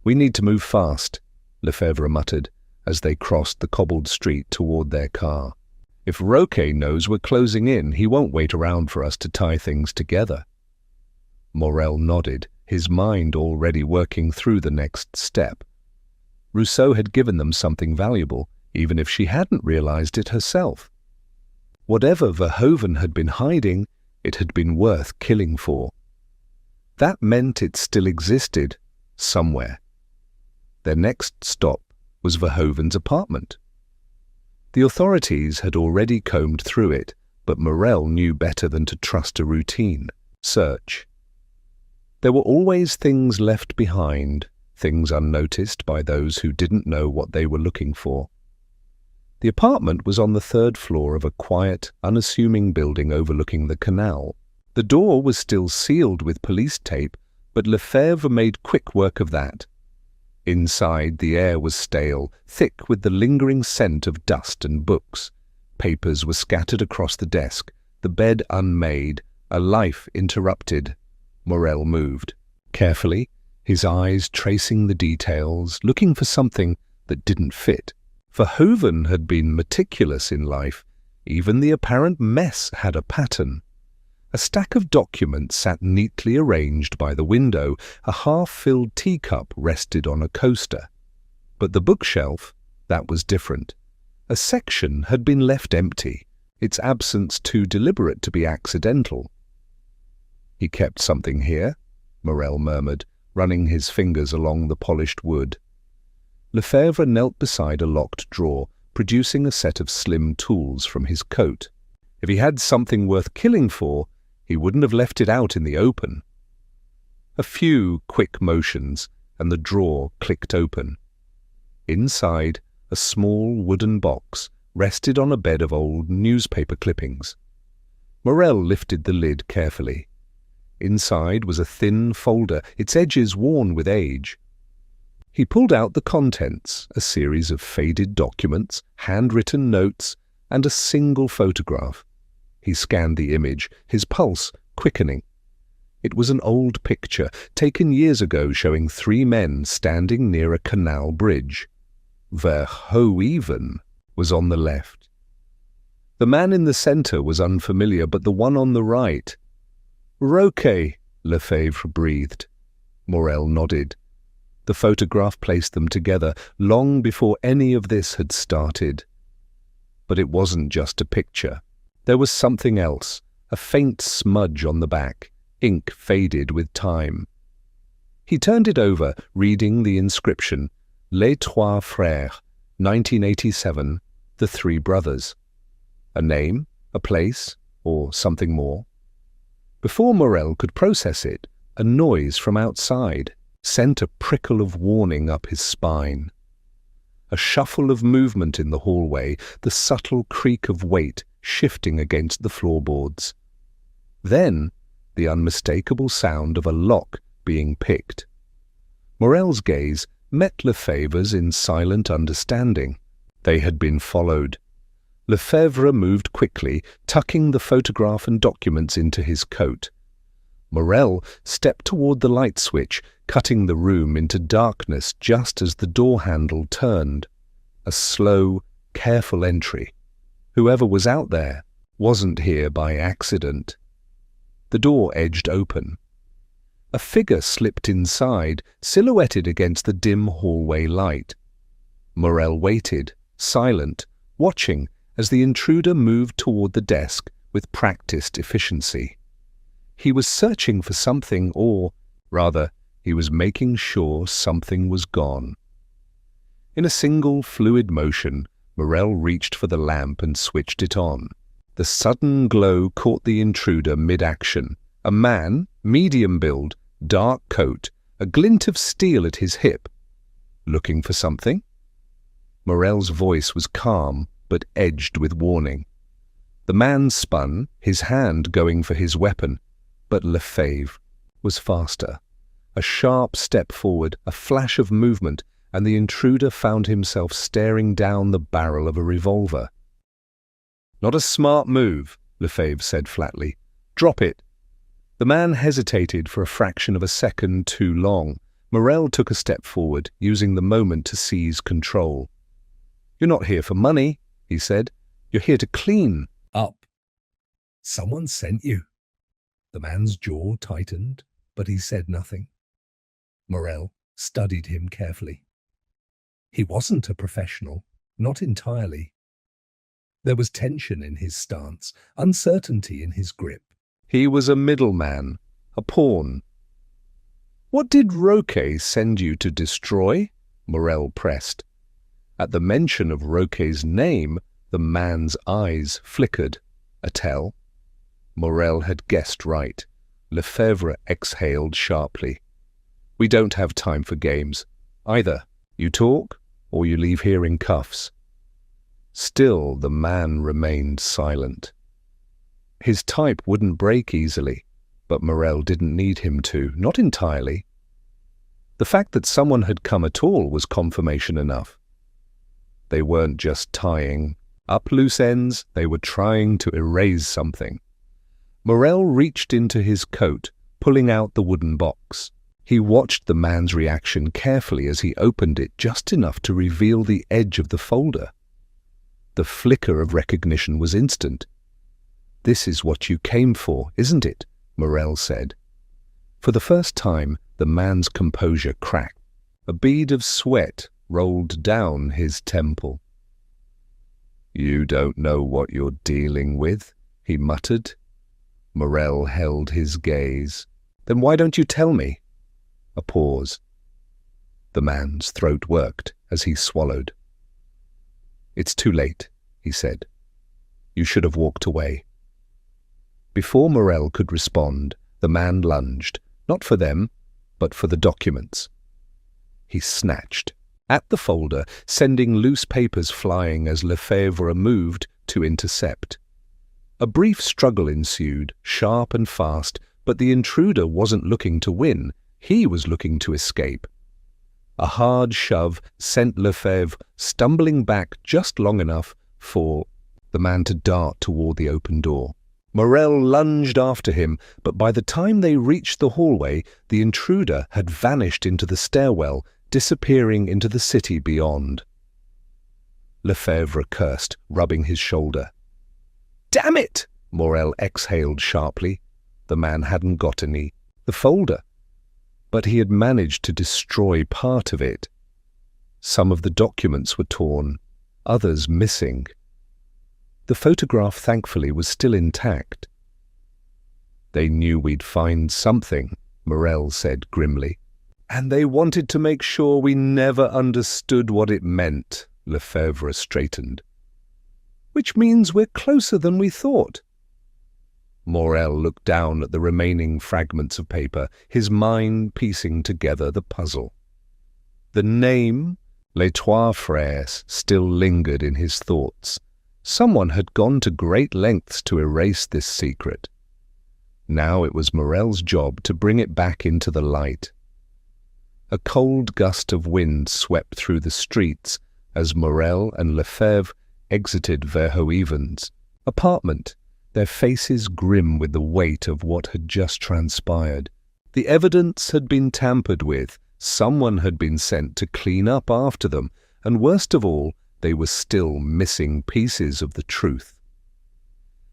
We need to move fast, Lefebvre muttered, as they crossed the cobbled street toward their car. If Roque knows we're closing in, he won't wait around for us to tie things together. Morel nodded, his mind already working through the next step. Rousseau had given them something valuable, even if she hadn't realized it herself. Whatever Verhoeven had been hiding, it had been worth killing for. That meant it still existed, somewhere. Their next stop was Verhoeven's apartment. The authorities had already combed through it, but Morel knew better than to trust a routine search. There were always things left behind, things unnoticed by those who didn't know what they were looking for. The apartment was on the third floor of a quiet, unassuming building overlooking the canal. The door was still sealed with police tape, but Lefebvre made quick work of that. Inside, the air was stale, thick with the lingering scent of dust and books. Papers were scattered across the desk, the bed unmade, a life interrupted. Morel moved. Carefully, his eyes tracing the details, looking for something that didn't fit. Verhoeven had been meticulous in life. Even the apparent mess had a pattern. A stack of documents sat neatly arranged by the window. A half-filled teacup rested on a coaster. But the bookshelf, that was different. A section had been left empty, its absence too deliberate to be accidental. He kept something here, Morel murmured, running his fingers along the polished wood. Lefebvre knelt beside a locked drawer, producing a set of slim tools from his coat. If he had something worth killing for, he wouldn't have left it out in the open. A few quick motions, and the drawer clicked open. Inside, a small wooden box rested on a bed of old newspaper clippings. Morel lifted the lid carefully. Inside was a thin folder, its edges worn with age. He pulled out the contents, a series of faded documents, handwritten notes, and a single photograph. He scanned the image, his pulse quickening. It was an old picture, taken years ago, showing three men standing near a canal bridge. Verhoeven was on the left. The man in the centre was unfamiliar, but the one on the right— "Roquet," Lefebvre breathed. Morel nodded. The photograph placed them together long before any of this had started. But it wasn't just a picture. There was something else, a faint smudge on the back, ink faded with time. He turned it over, reading the inscription, Les Trois Frères, 1987, The Three Brothers. A name, a place, or something more? Before Morel could process it, a noise from outside sent a prickle of warning up his spine. A shuffle of movement in the hallway, the subtle creak of weight shifting against the floorboards. Then, the unmistakable sound of a lock being picked. Morel's gaze met Lefebvre's in silent understanding. They had been followed. Lefebvre moved quickly, tucking the photograph and documents into his coat. Morel stepped toward the light switch, cutting the room into darkness just as the door handle turned. A slow, careful entry. Whoever was out there wasn't here by accident. The door edged open. A figure slipped inside, silhouetted against the dim hallway light. Morel waited, silent, watching as the intruder moved toward the desk with practiced efficiency. He was searching for something, or, rather, he was making sure something was gone. In a single fluid motion, Morel reached for the lamp and switched it on. The sudden glow caught the intruder mid-action. A man, medium build, dark coat, a glint of steel at his hip. Looking for something? Morel's voice was calm, but edged with warning. The man spun, his hand going for his weapon, but Lefebvre was faster. A sharp step forward, a flash of movement, and the intruder found himself staring down the barrel of a revolver. "Not a smart move," Lefebvre said flatly. "Drop it." The man hesitated for a fraction of a second too long. Morel took a step forward, using the moment to seize control. "You're not here for money," he said. "You're here to clean Up. Someone sent you." The man's jaw tightened, but he said nothing. Morel studied him carefully. He wasn't a professional, not entirely. There was tension in his stance, uncertainty in his grip. He was a middleman, a pawn. "What did Roquet send you to destroy?" Morel pressed. At the mention of Roquet's name, the man's eyes flickered. A tell? Morel had guessed right. Lefebvre exhaled sharply. "We don't have time for games. Either you talk, or you leave here in cuffs." Still, the man remained silent. His type wouldn't break easily, but Morel didn't need him to, not entirely. The fact that someone had come at all was confirmation enough. They weren't just tying up loose ends, they were trying to erase something. Morel reached into his coat, pulling out the wooden box. He watched the man's reaction carefully as he opened it just enough to reveal the edge of the folder. The flicker of recognition was instant. "This is what you came for, isn't it?" Morel said. For the first time, the man's composure cracked. A bead of sweat rolled down his temple. "You don't know what you're dealing with," he muttered. Morel held his gaze. "Then why don't you tell me?" A pause. The man's throat worked as he swallowed. "It's too late," he said. "You should have walked away." Before Morel could respond, the man lunged, not for them, but for the documents. He snatched at the folder, sending loose papers flying as Lefebvre moved to intercept. A brief struggle ensued, sharp and fast, but the intruder wasn't looking to win. He was looking to escape. A hard shove sent Lefebvre stumbling back just long enough for the man to dart toward the open door. Morel lunged after him, but by the time they reached the hallway, the intruder had vanished into the stairwell, disappearing into the city beyond. Lefebvre cursed, rubbing his shoulder. "Damn it!" Morel exhaled sharply. The man hadn't got the folder, but he had managed to destroy part of it. Some of the documents were torn, others missing. The photograph, thankfully, was still intact. "They knew we'd find something," Morel said grimly. "And they wanted to make sure we never understood what it meant," Lefebvre straightened. "Which means we're closer than we thought." Morel looked down at the remaining fragments of paper, his mind piecing together the puzzle. The name, Les Trois Frères, still lingered in his thoughts. Someone had gone to great lengths to erase this secret. Now it was Morel's job to bring it back into the light. A cold gust of wind swept through the streets as Morel and Lefebvre exited Verhoeven's apartment, their faces grim with the weight of what had just transpired. The evidence had been tampered with, someone had been sent to clean up after them, and worst of all, they were still missing pieces of the truth.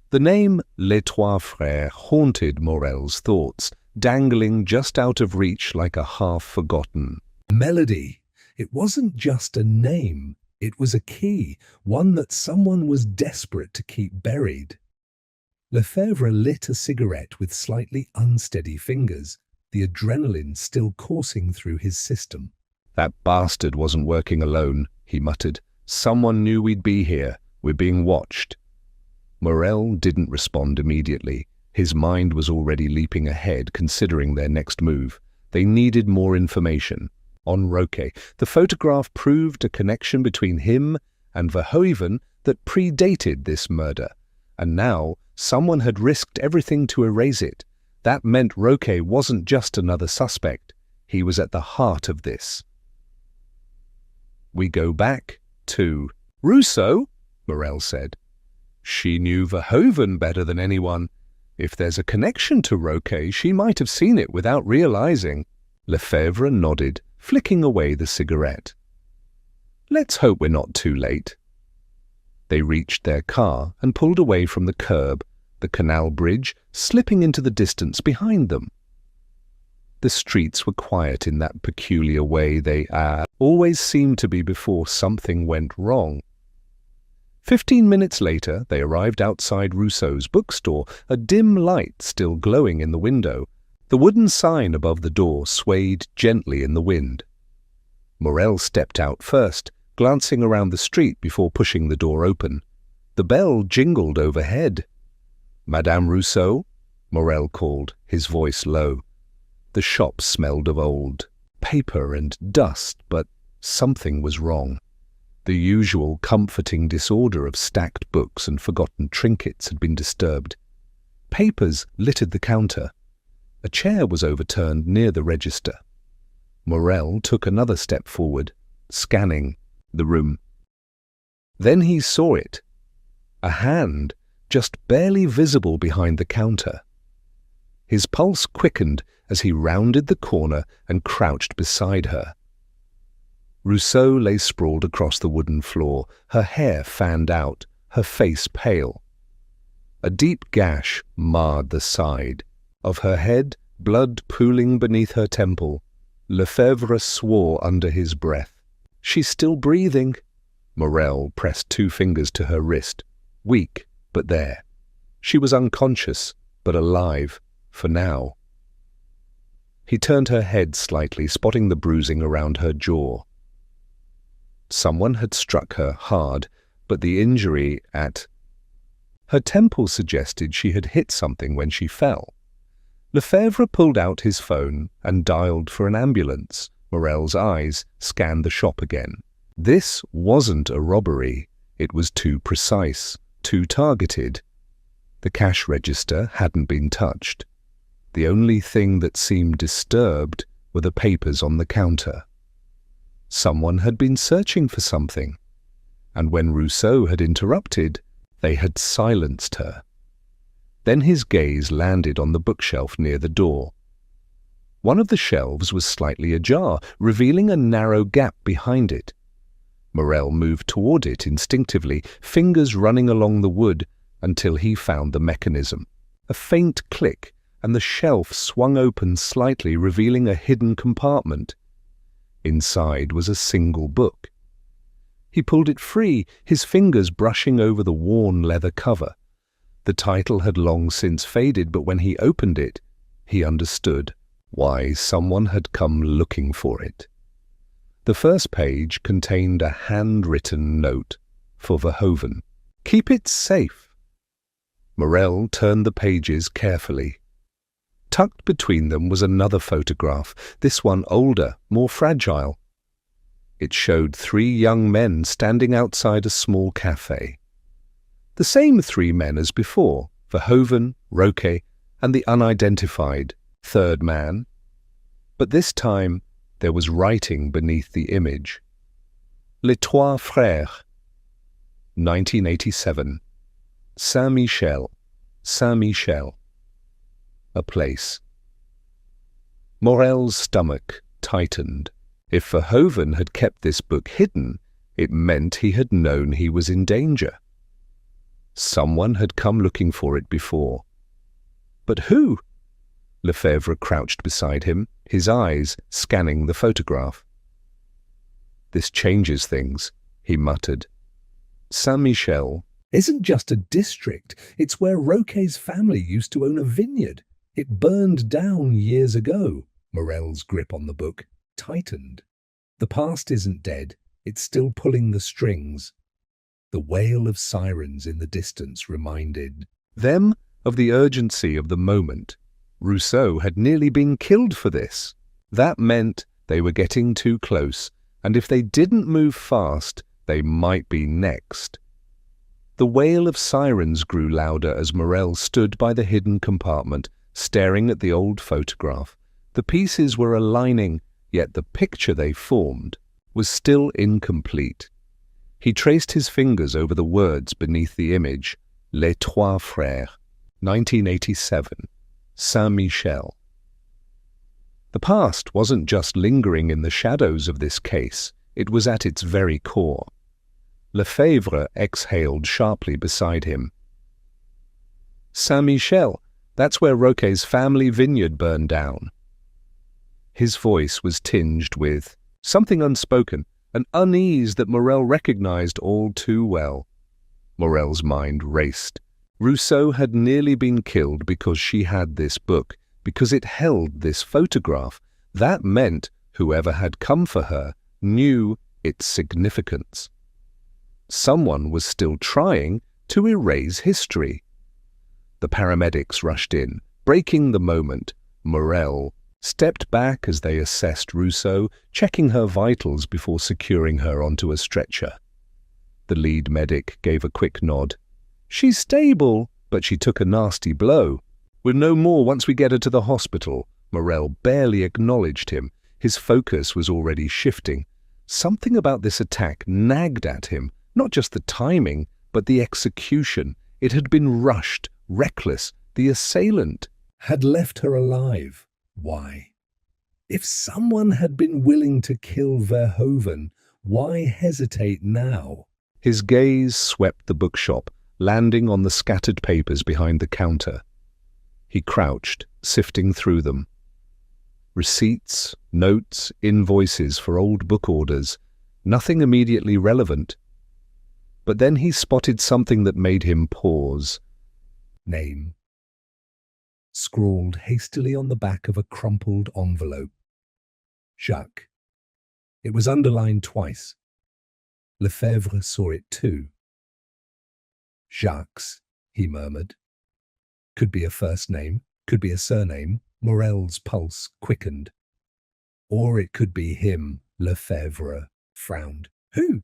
The name Les Trois Frères haunted Morel's thoughts, dangling just out of reach like a half-forgotten melody. It wasn't just a name, it was a key, one that someone was desperate to keep buried. Lefebvre lit a cigarette with slightly unsteady fingers, the adrenaline still coursing through his system. "That bastard wasn't working alone," he muttered. "Someone knew we'd be here. We're being watched." Morel didn't respond immediately. His mind was already leaping ahead, considering their next move. They needed more information. On Roque, the photograph proved a connection between him and Verhoeven that predated this murder. And now, someone had risked everything to erase it. That meant Roque wasn't just another suspect. He was at the heart of this. "We go back to Rousseau," Morel said. "She knew Verhoeven better than anyone. If there's a connection to Roque, she might have seen it without realizing." Lefebvre nodded, flicking away the cigarette. "Let's hope we're not too late." They reached their car and pulled away from the curb, the Canal Bridge slipping into the distance behind them. The streets were quiet in that peculiar way they always seemed to be before something went wrong. 15 minutes later, they arrived outside Rousseau's bookstore, a dim light still glowing in the window. The wooden sign above the door swayed gently in the wind. Morel stepped out first, glancing around the street before pushing the door open. The bell jingled overhead. "Madame Rousseau?" Morel called, his voice low. The shop smelled of old paper and dust, but something was wrong. The usual comforting disorder of stacked books and forgotten trinkets had been disturbed. Papers littered the counter. A chair was overturned near the register. Morel took another step forward, scanning the room. Then he saw it. A hand, just barely visible behind the counter. His pulse quickened as he rounded the corner and crouched beside her. Rousseau lay sprawled across the wooden floor, her hair fanned out, her face pale. A deep gash marred the side. Of her head, blood pooling beneath her temple. Lefebvre swore under his breath. "She's still breathing." Morel pressed 2 fingers to her wrist. Weak, but there. She was unconscious, but alive, for now. He turned her head slightly, spotting the bruising around her jaw. Someone had struck her hard, but the injury at her temple suggested she had hit something when she fell. Lefebvre pulled out his phone and dialed for an ambulance. Morel's eyes scanned the shop again. This wasn't a robbery. It was too precise, too targeted. The cash register hadn't been touched. The only thing that seemed disturbed were the papers on the counter. Someone had been searching for something, and when Rousseau had interrupted, they had silenced her. Then his gaze landed on the bookshelf near the door. One of the shelves was slightly ajar, revealing a narrow gap behind it. Morel moved toward it instinctively, fingers running along the wood until he found the mechanism. A faint click, and the shelf swung open slightly, revealing a hidden compartment. Inside was a single book. He pulled it free, his fingers brushing over the worn leather cover. The title had long since faded, but when he opened it, he understood why someone had come looking for it. The first page contained a handwritten note for Verhoeven. "Keep it safe." Morel turned the pages carefully. Tucked between them was another photograph, this one older, more fragile. It showed 3 young men standing outside a small cafe. The same 3 men as before, Verhoeven, Roquet, and the unidentified third man. But this time there was writing beneath the image. Les Trois Frères, 1987. Saint-Michel, Saint-Michel. A place. Morel's stomach tightened. If Verhoeven had kept this book hidden, it meant he had known he was in danger. Someone had come looking for it before. But who? Lefebvre crouched beside him, his eyes scanning the photograph. "This changes things," he muttered. Saint-Michel isn't just a district, it's where Roquet's family used to own a vineyard. It burned down years ago. Morel's grip on the book tightened. The past isn't dead, it's still pulling the strings. The wail of sirens in the distance reminded them of the urgency of the moment. Rousseau had nearly been killed for this. That meant they were getting too close, and if they didn't move fast, they might be next. The wail of sirens grew louder as Morel stood by the hidden compartment, staring at the old photograph. The pieces were aligning, yet the picture they formed was still incomplete. He traced his fingers over the words beneath the image. Les Trois Frères, 1987. Saint-Michel. The past wasn't just lingering in the shadows of this case, it was at its very core. Lefebvre exhaled sharply beside him. Saint-Michel, that's where Roquet's family vineyard burned down. His voice was tinged with something unspoken, an unease that Morel recognized all too well. Morel's mind raced. Rousseau had nearly been killed because she had this book, because it held this photograph. That meant whoever had come for her knew its significance. Someone was still trying to erase history. The paramedics rushed in, breaking the moment. Morel stepped back as they assessed Rousseau, checking her vitals before securing her onto a stretcher. The lead medic gave a quick nod. "She's stable, but she took a nasty blow. We'll know more once we get her to the hospital." Morel barely acknowledged him. His focus was already shifting. Something about this attack nagged at him, not just the timing, but the execution. It had been rushed, reckless. The assailant had left her alive. Why? If someone had been willing to kill Verhoeven, why hesitate now? His gaze swept the bookshop, landing on the scattered papers behind the counter. He crouched, sifting through them. Receipts, notes, invoices for old book orders, nothing immediately relevant. But then he spotted something that made him pause. Name. Scrawled hastily on the back of a crumpled envelope. Jacques. It was underlined twice. Lefebvre saw it too. Jacques, he murmured. Could be a first name, could be a surname. Morel's pulse quickened. Or it could be him. Lefebvre frowned. Who?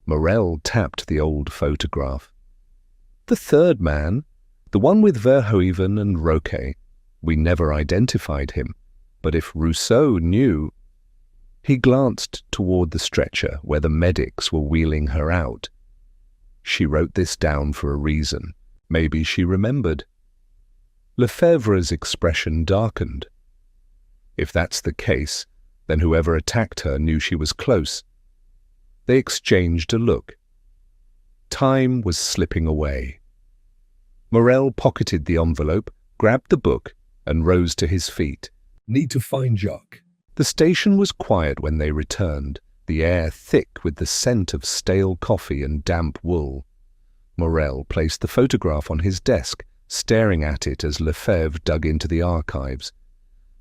Morel tapped the old photograph. The third man, the one with Verhoeven and Roquet. We never identified him, but if Rousseau knew... He glanced toward the stretcher where the medics were wheeling her out. She wrote this down for a reason. Maybe she remembered. Lefebvre's expression darkened. If that's the case, then whoever attacked her knew she was close. They exchanged a look. Time was slipping away. Morel pocketed the envelope, grabbed the book, and rose to his feet. Need to find Jacques. The station was quiet when they returned, the air thick with the scent of stale coffee and damp wool. Morel placed the photograph on his desk, staring at it as Lefebvre dug into the archives.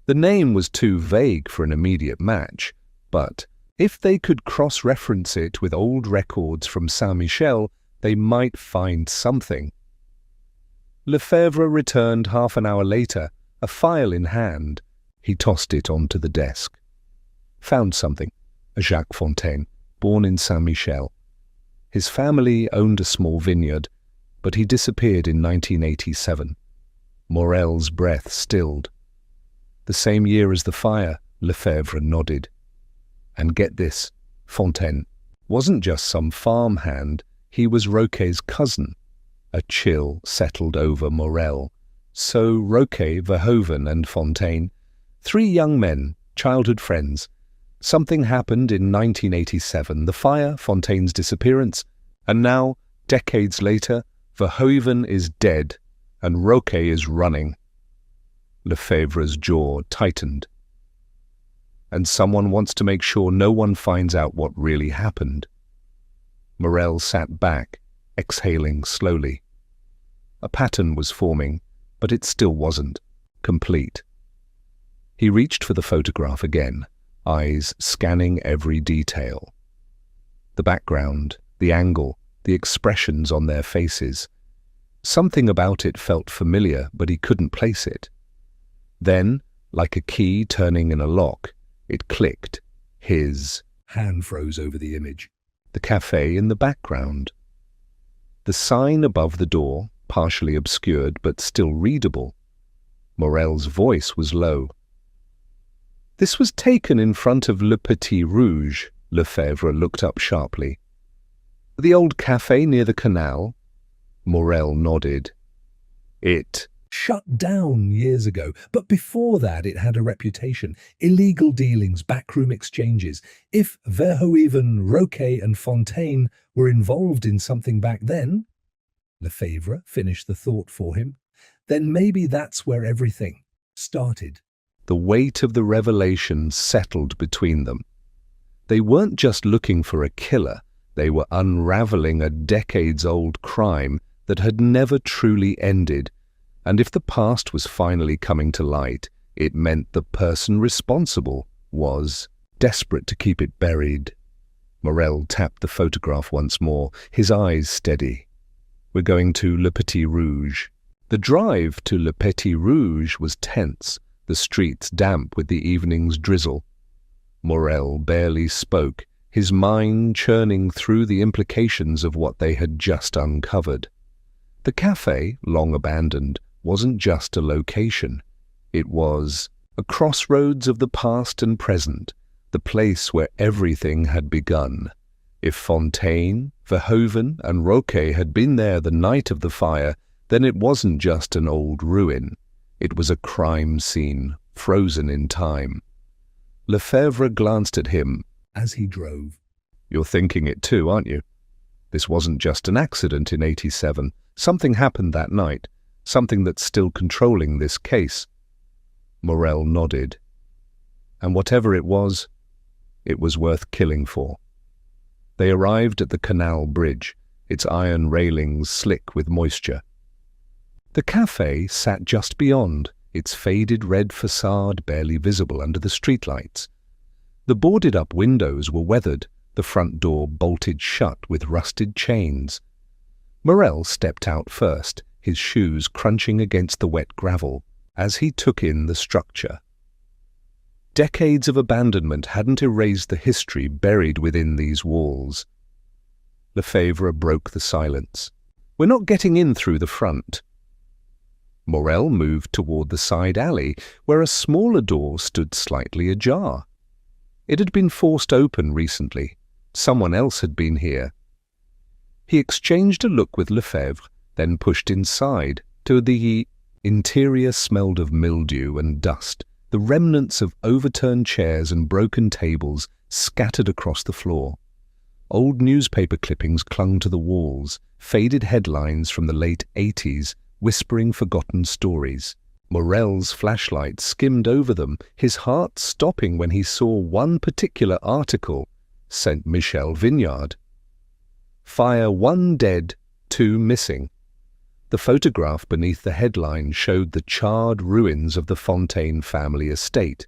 The name was too vague for an immediate match, but if they could cross-reference it with old records from Saint-Michel, they might find something. Lefebvre returned half an hour later, a file in hand. He tossed it onto the desk. Found something. A Jacques Fontaine, born in Saint-Michel. His family owned a small vineyard, but he disappeared in 1987. Morel's breath stilled. The same year as the fire, Lefebvre nodded. And get this, Fontaine wasn't just some farmhand, he was Roquet's cousin. A chill settled over Morel. So Roquet, Verhoeven and Fontaine, 3 young men, childhood friends. Something happened in 1987, the fire, Fontaine's disappearance, and now, decades later, Verhoeven is dead and Roquet is running. Lefebvre's jaw tightened. And someone wants to make sure no one finds out what really happened. Morel sat back, exhaling slowly. A pattern was forming, but it still wasn't complete. He reached for the photograph again, eyes scanning every detail. The background, the angle, the expressions on their faces. Something about it felt familiar, but he couldn't place it. Then, like a key turning in a lock, it clicked. His hand froze over the image. The cafe in the background. The sign above the door, partially obscured but still readable. Morel's voice was low. This was taken in front of Le Petit Rouge. Lefebvre looked up sharply. The old cafe near the canal? Morel nodded. It shut down years ago, but before that it had a reputation. Illegal dealings, backroom exchanges. If Verhoeven, Roquet and Fontaine were involved in something back then, Lefebvre finished the thought for him, then maybe that's where everything started. The weight of the revelation settled between them. They weren't just looking for a killer, they were unraveling a decades-old crime that had never truly ended. And if the past was finally coming to light, it meant the person responsible was desperate to keep it buried. Morel tapped the photograph once more, his eyes steady. We're going to Le Petit Rouge. The drive to Le Petit Rouge was tense, the streets damp with the evening's drizzle. Morel barely spoke, his mind churning through the implications of what they had just uncovered. The cafe, long abandoned, wasn't just a location. It was a crossroads of the past and present, the place where everything had begun. If Fontaine, Verhoeven and Roquet had been there the night of the fire, then it wasn't just an old ruin. It was a crime scene, frozen in time. Lefebvre glanced at him as he drove. You're thinking it too, aren't you? This wasn't just an accident in 87. Something happened that night. Something that's still controlling this case. Morel nodded. And whatever it was worth killing for. They arrived at the Canal Bridge, its iron railings slick with moisture. The cafe sat just beyond, its faded red facade barely visible under the streetlights. The boarded-up windows were weathered, the front door bolted shut with rusted chains. Morel stepped out first, his shoes crunching against the wet gravel, as he took in the structure. Decades of abandonment hadn't erased the history buried within these walls. Lefebvre broke the silence. We're not getting in through the front. Morel moved toward the side alley, where a smaller door stood slightly ajar. It had been forced open recently. Someone else had been here. He exchanged a look with Lefebvre, then pushed inside. The interior smelled of mildew and dust, the remnants of overturned chairs and broken tables scattered across the floor. Old newspaper clippings clung to the walls, faded headlines from the late 80s whispering forgotten stories. Morel's flashlight skimmed over them, his heart stopping when he saw one particular article, Saint Michel Vineyard. Fire 1 dead, 2 missing. The photograph beneath the headline showed the charred ruins of the Fontaine family estate.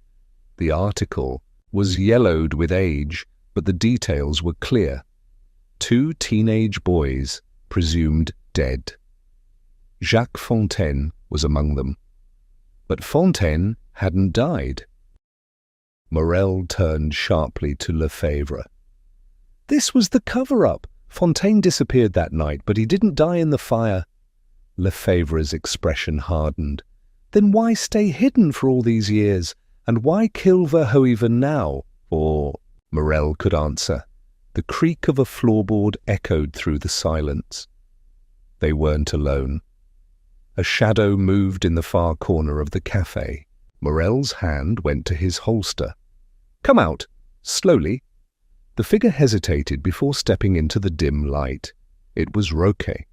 The article was yellowed with age, but the details were clear. 2 teenage boys, presumed dead. Jacques Fontaine was among them. But Fontaine hadn't died. Morel turned sharply to Lefebvre. This was the cover-up. Fontaine disappeared that night, but he didn't die in the fire. Lefebvre's expression hardened. Then why stay hidden for all these years? And why kill Verhoeven now? Or Morel could answer. The creak of a floorboard echoed through the silence. They weren't alone. A shadow moved in the far corner of the cafe. Morel's hand went to his holster. Come out, slowly. The figure hesitated before stepping into the dim light. It was Roquet.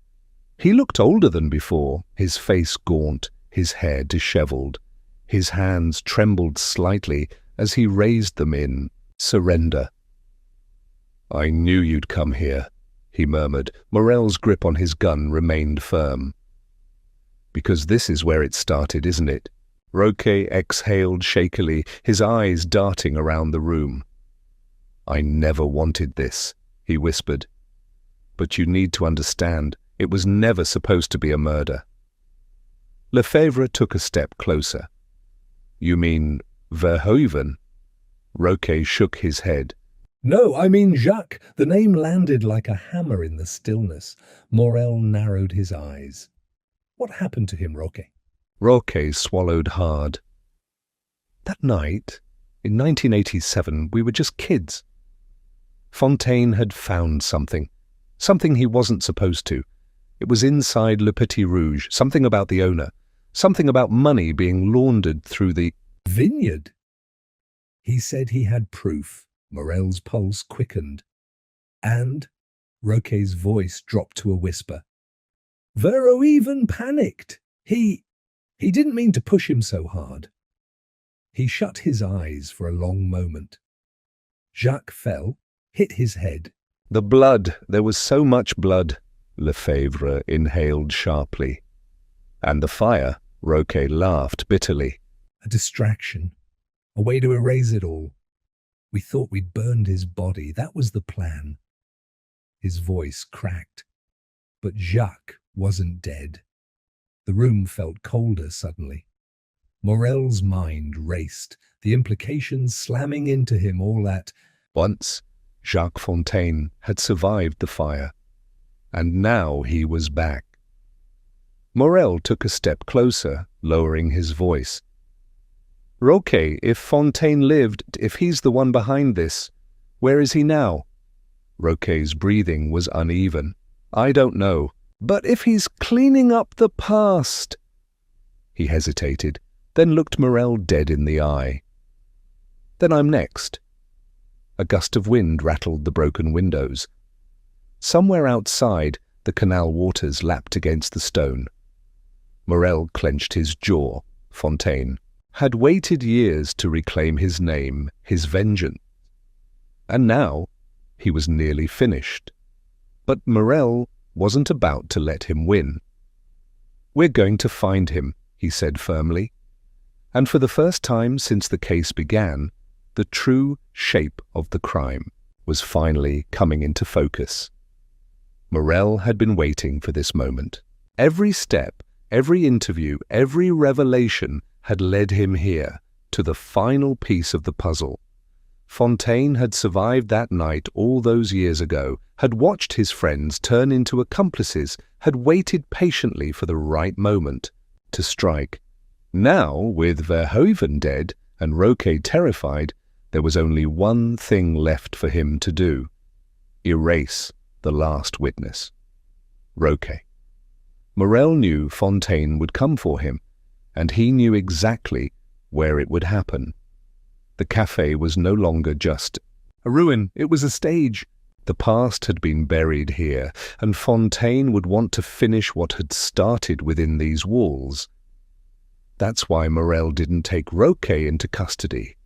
He looked older than before, his face gaunt, his hair disheveled. His hands trembled slightly as he raised them in surrender. I knew you'd come here, he murmured. Morel's grip on his gun remained firm. Because this is where it started, isn't it? Roquet exhaled shakily, his eyes darting around the room. I never wanted this, he whispered. But you need to understand, it was never supposed to be a murder. Lefebvre took a step closer. You mean Verhoeven? Roquet shook his head. No, I mean Jacques. The name landed like a hammer in the stillness. Morel narrowed his eyes. What happened to him, Roquet? Roquet swallowed hard. That night, in 1987, we were just kids. Fontaine had found something he wasn't supposed to. It was inside Le Petit Rouge, something about the owner, something about money being laundered through the vineyard. He said he had proof. Morel's pulse quickened. And Roquet's voice dropped to a whisper. Verhoeven panicked. He didn't mean to push him so hard. He shut his eyes for a long moment. Jacques fell, hit his head. The blood, there was so much blood, Lefebvre inhaled sharply. And the fire, Roquet laughed bitterly. A distraction, a way to erase it all. We thought we'd burned his body, that was the plan. His voice cracked. But Jacques wasn't dead. The room felt colder suddenly. Morel's mind raced, the implications slamming into him all at once. Jacques Fontaine had survived the fire, and now he was back. Morel took a step closer, lowering his voice. Roquet, if Fontaine lived, if he's the one behind this, where is he now? Roquet's breathing was uneven. I don't know. But if he's cleaning up the past... He hesitated, then looked Morel dead in the eye. Then I'm next. A gust of wind rattled the broken windows. Somewhere outside, the canal waters lapped against the stone. Morel clenched his jaw. Fontaine had waited years to reclaim his name, his vengeance. And now he was nearly finished. But Morel wasn't about to let him win. We're going to find him, he said firmly. And for the first time since the case began, the true shape of the crime was finally coming into focus. Morel had been waiting for this moment. Every step, every interview, every revelation had led him here, to the final piece of the puzzle. Fontaine had survived that night all those years ago, had watched his friends turn into accomplices, had waited patiently for the right moment to strike. Now, with Verhoeven dead and Roquet terrified, there was only one thing left for him to do: erase the last witness. Roquet. Morel knew Fontaine would come for him, and he knew exactly where it would happen. The café was no longer just a ruin, it was a stage. The past had been buried here, and Fontaine would want to finish what had started within these walls. That's why Morel didn't take Roquet into custody.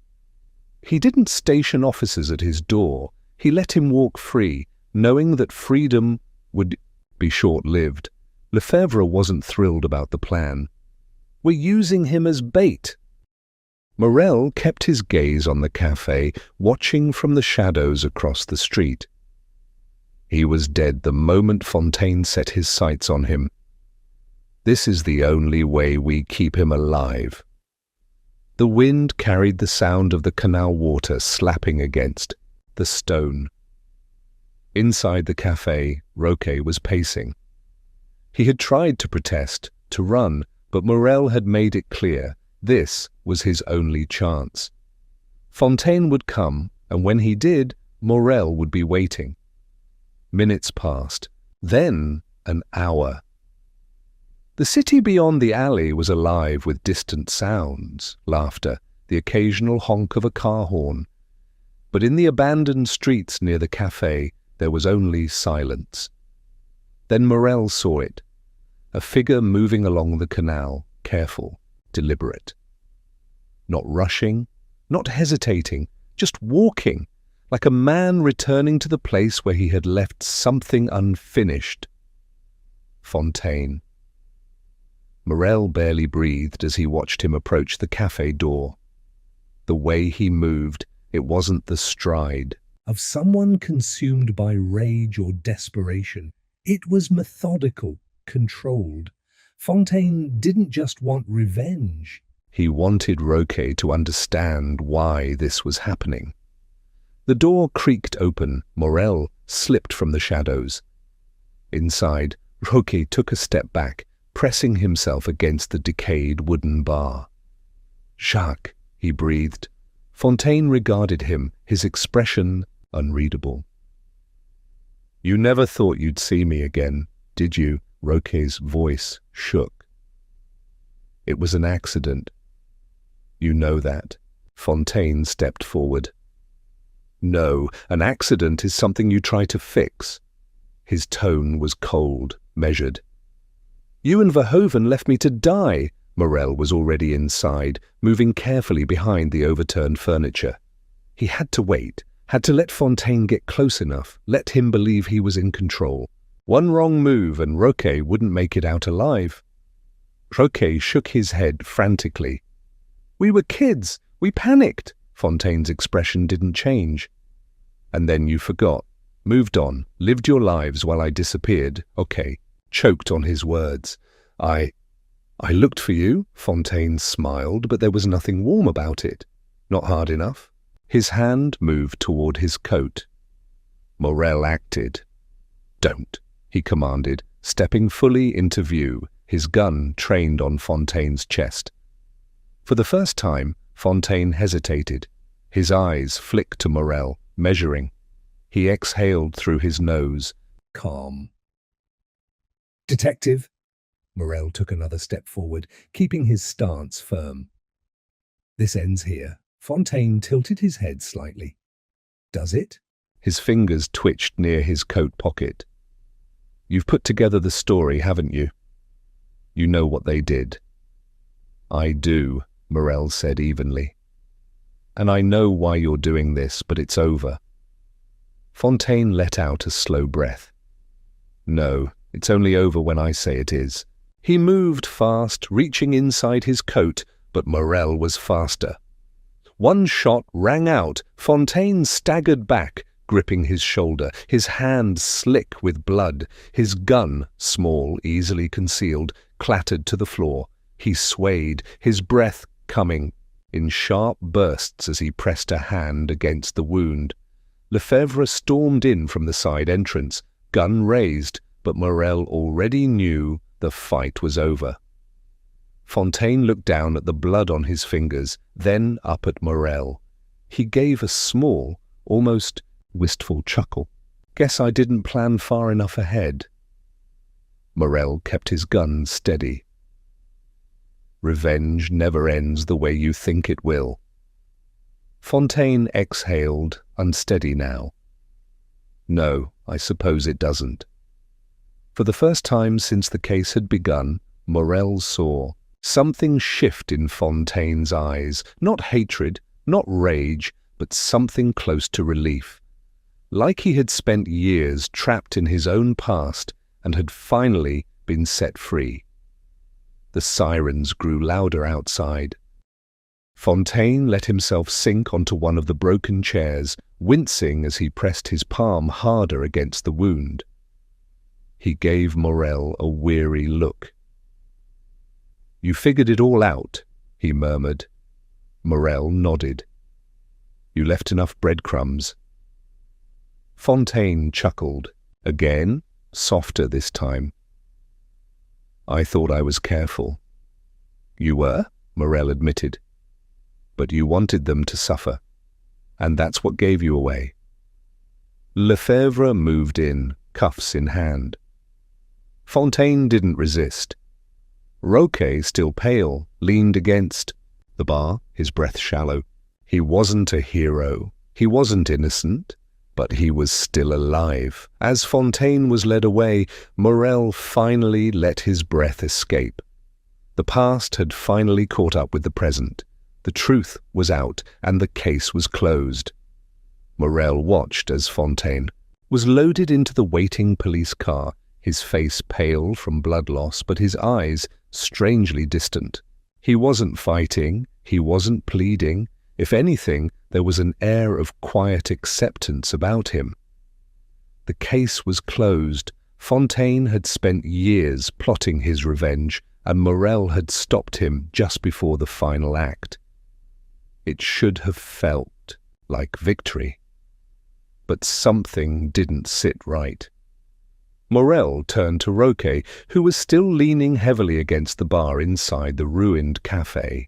He didn't station officers at his door. He let him walk free, knowing that freedom would be short-lived. Lefebvre wasn't thrilled about the plan. "We're using him as bait." Morel kept his gaze on the café, watching from the shadows across the street. He was dead the moment Fontaine set his sights on him. This is the only way we keep him alive. The wind carried the sound of the canal water slapping against the stone. Inside the café, Roquet was pacing. He had tried to protest, to run, but Morel had made it clear this was his only chance. Fontaine would come, and when he did, Morel would be waiting. Minutes passed, then an hour. The city beyond the alley was alive with distant sounds, laughter, the occasional honk of a car horn. But in the abandoned streets near the café, there was only silence. Then Morel saw it, a figure moving along the canal, careful, deliberate. Not rushing, not hesitating, just walking, like a man returning to the place where he had left something unfinished. Fontaine. Morel barely breathed as he watched him approach the café door. The way he moved, it wasn't the stride of someone consumed by rage or desperation. It was methodical, controlled. Fontaine didn't just want revenge. He wanted Roquet to understand why this was happening. The door creaked open. Morel slipped from the shadows. Inside, Roquet took a step back, pressing himself against the decayed wooden bar. "Jacques," he breathed. Fontaine regarded him, his expression unreadable. "You never thought you'd see me again, did you?" Roquet's voice shook. "It was an accident. You know that." Fontaine stepped forward. "No, an accident is something you try to fix." His tone was cold, measured. "You and Verhoeven left me to die." Morel was already inside, moving carefully behind the overturned furniture. He had to wait, had to let Fontaine get close enough, let him believe he was in control. One wrong move and Roquet wouldn't make it out alive. Roquet shook his head frantically. "We were kids. We panicked." Fontaine's expression didn't change. "And then you forgot, moved on, lived your lives while I disappeared." Okay, choked on his words. I looked for you." Fontaine smiled, but there was nothing warm about it. Not hard enough. His hand moved toward his coat. Morel acted. "Don't," he commanded, stepping fully into view, his gun trained on Fontaine's chest. For the first time, Fontaine hesitated. His eyes flicked to Morel, measuring. He exhaled through his nose. "Calm." "Detective." Morel took another step forward, keeping his stance firm. "This ends here." Fontaine tilted his head slightly. "Does it?" His fingers twitched near his coat pocket. "You've put together the story, haven't you? You know what they did." "I do," Morel said evenly. "And I know why you're doing this, but it's over." Fontaine let out a slow breath. "No, it's only over when I say it is." He moved fast, reaching inside his coat, but Morel was faster. One shot rang out. Fontaine staggered back, gripping his shoulder, his hand slick with blood. His gun, small, easily concealed, clattered to the floor. He swayed, his breath coming in sharp bursts as he pressed a hand against the wound. Lefebvre stormed in from the side entrance, gun raised, but Morel already knew the fight was over. Fontaine looked down at the blood on his fingers, then up at Morel. He gave a small, almost wistful chuckle. "Guess I didn't plan far enough ahead." Morel kept his gun steady. Revenge never ends the way you think it will. Fontaine exhaled, unsteady now. No, I suppose it doesn't. For the first time since the case had begun, Morel saw something shift in Fontaine's eyes, not hatred, not rage, but something close to relief. Like he had spent years trapped in his own past and had finally been set free. The sirens grew louder outside. Fontaine let himself sink onto one of the broken chairs, wincing as he pressed his palm harder against the wound. He gave Morel a weary look. "You figured it all out," he murmured. Morel nodded. "You left enough breadcrumbs." Fontaine chuckled. Again, softer this time. "I thought I was careful." "You were," Morel admitted. "But you wanted them to suffer, and that's what gave you away." Lefebvre moved in, cuffs in hand. Fontaine didn't resist. Roquet, still pale, leaned against the bar, his breath shallow. He wasn't a hero, he wasn't innocent, but he was still alive. As Fontaine was led away, Morel finally let his breath escape. The past had finally caught up with the present. The truth was out, and the case was closed. Morel watched as Fontaine was loaded into the waiting police car, his face pale from blood loss, but his eyes strangely distant. He wasn't fighting, he wasn't pleading. If anything, there was an air of quiet acceptance about him. The case was closed. Fontaine had spent years plotting his revenge, and Morel had stopped him just before the final act. It should have felt like victory. But something didn't sit right. Morel turned to Roquet, who was still leaning heavily against the bar inside the ruined café.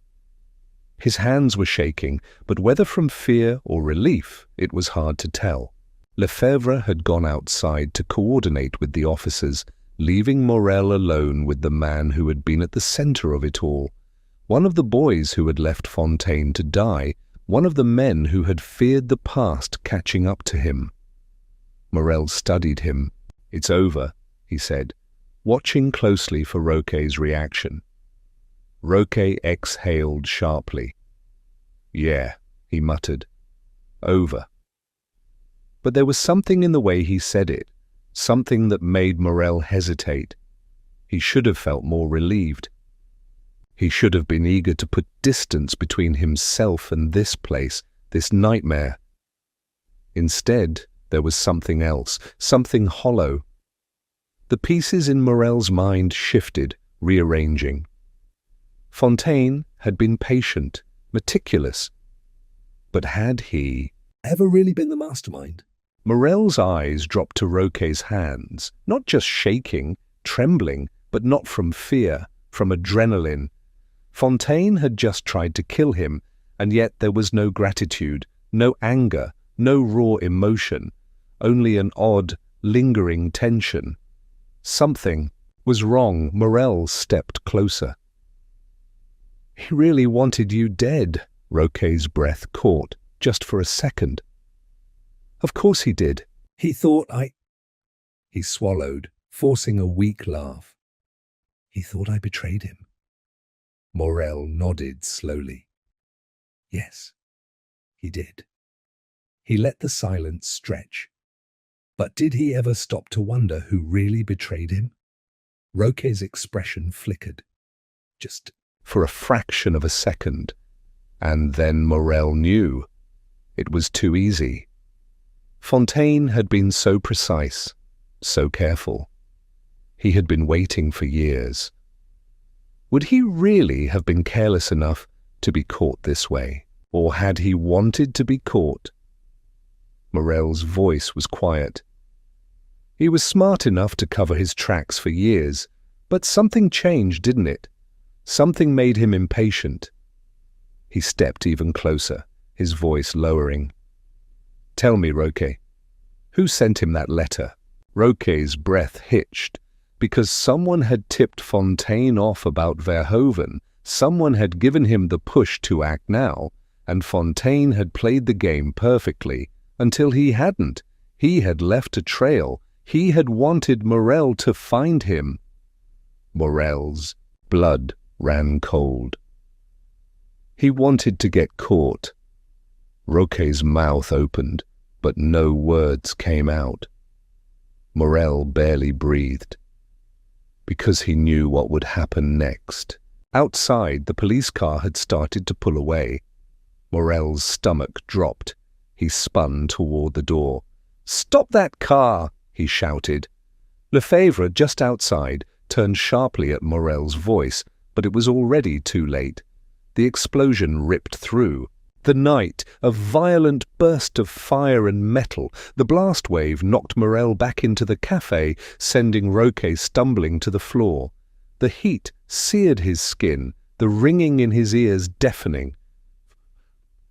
His hands were shaking, but whether from fear or relief, it was hard to tell. Lefebvre had gone outside to coordinate with the officers, leaving Morel alone with the man who had been at the center of it all. One of the boys who had left Fontaine to die, one of the men who had feared the past catching up to him. Morel studied him. "It's over," he said, watching closely for Roquet's reaction. Roquet exhaled sharply. "Yeah," he muttered. "Over." But there was something in the way he said it, something that made Morel hesitate. He should have felt more relieved. He should have been eager to put distance between himself and this place, this nightmare. Instead, there was something else, something hollow. The pieces in Morel's mind shifted, rearranging. Fontaine had been patient, meticulous. But had he ever really been the mastermind? Morel's eyes dropped to Roquet's hands, not just shaking, trembling, but not from fear, from adrenaline. Fontaine had just tried to kill him, and yet there was no gratitude, no anger, no raw emotion, only an odd, lingering tension. Something was wrong. Morel stepped closer. "He really wanted you dead," Roquet's breath caught, just for a second. "Of course he did." He thought He swallowed, forcing a weak laugh. "He thought I betrayed him." Morel nodded slowly. "Yes, he did." He let the silence stretch. But did he ever stop to wonder who really betrayed him? Roquet's expression flickered. Just for a fraction of a second. And then Morel knew. It was too easy. Fontaine had been so precise, so careful. He had been waiting for years. Would he really have been careless enough to be caught this way? Or had he wanted to be caught? Morel's voice was quiet. He was smart enough to cover his tracks for years, but something changed, didn't it? Something made him impatient. He stepped even closer, his voice lowering. "Tell me, Roquet, who sent him that letter?" Roquet's breath hitched. Because someone had tipped Fontaine off about Verhoeven, someone had given him the push to act now, and Fontaine had played the game perfectly, until he hadn't. He had left a trail. He had wanted Morel to find him. Morel's blood ran cold. He wanted to get caught. Roquet's mouth opened, but no words came out. Morel barely breathed, because he knew what would happen next. Outside, the police car had started to pull away. Morel's stomach dropped. He spun toward the door. "Stop that car!" he shouted. Lefebvre, just outside, turned sharply at Morel's voice, but it was already too late. The explosion ripped through the night, a violent burst of fire and metal. The blast wave knocked Morel back into the café, sending Roquet stumbling to the floor. The heat seared his skin, the ringing in his ears deafening.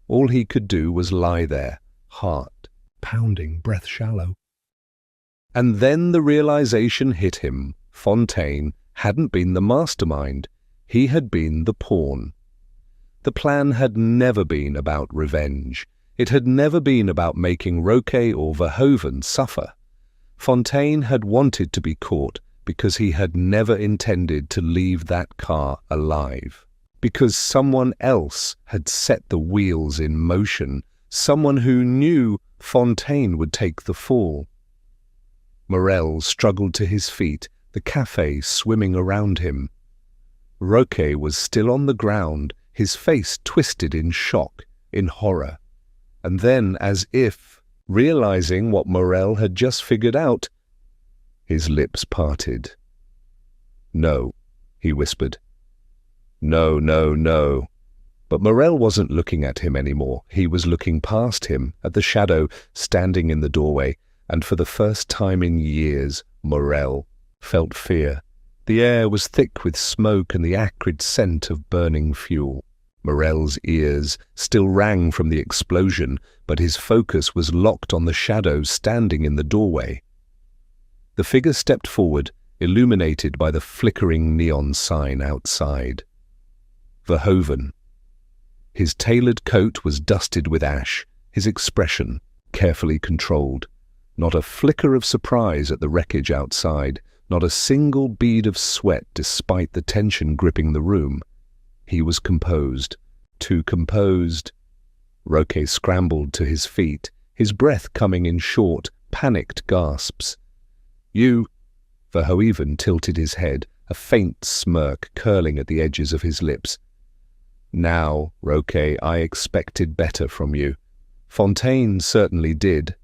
All he could do was lie there, heart pounding, breath shallow. And then the realization hit him. Fontaine hadn't been the mastermind. He had been the pawn. The plan had never been about revenge. It had never been about making Roquet or Verhoeven suffer. Fontaine had wanted to be caught because he had never intended to leave that car alive. Because someone else had set the wheels in motion, someone who knew Fontaine would take the fall. Morel struggled to his feet, the café swimming around him. Roquet was still on the ground, his face twisted in shock, in horror. And then, as if realizing what Morel had just figured out, his lips parted. "No," he whispered. "No, no, no." But Morel wasn't looking at him anymore. He was looking past him, at the shadow standing in the doorway, and for the first time in years, Morel felt fear. The air was thick with smoke and the acrid scent of burning fuel. Morel's ears still rang from the explosion, but his focus was locked on the shadow standing in the doorway. The figure stepped forward, illuminated by the flickering neon sign outside. Verhoeven. His tailored coat was dusted with ash, his expression carefully controlled. Not a flicker of surprise at the wreckage outside, not a single bead of sweat despite the tension gripping the room. He was composed, too composed. Roquet scrambled to his feet, his breath coming in short, panicked gasps. "You—" Verhoeven tilted his head, a faint smirk curling at the edges of his lips. "Now, Roquet, I expected better from you. Fontaine certainly did."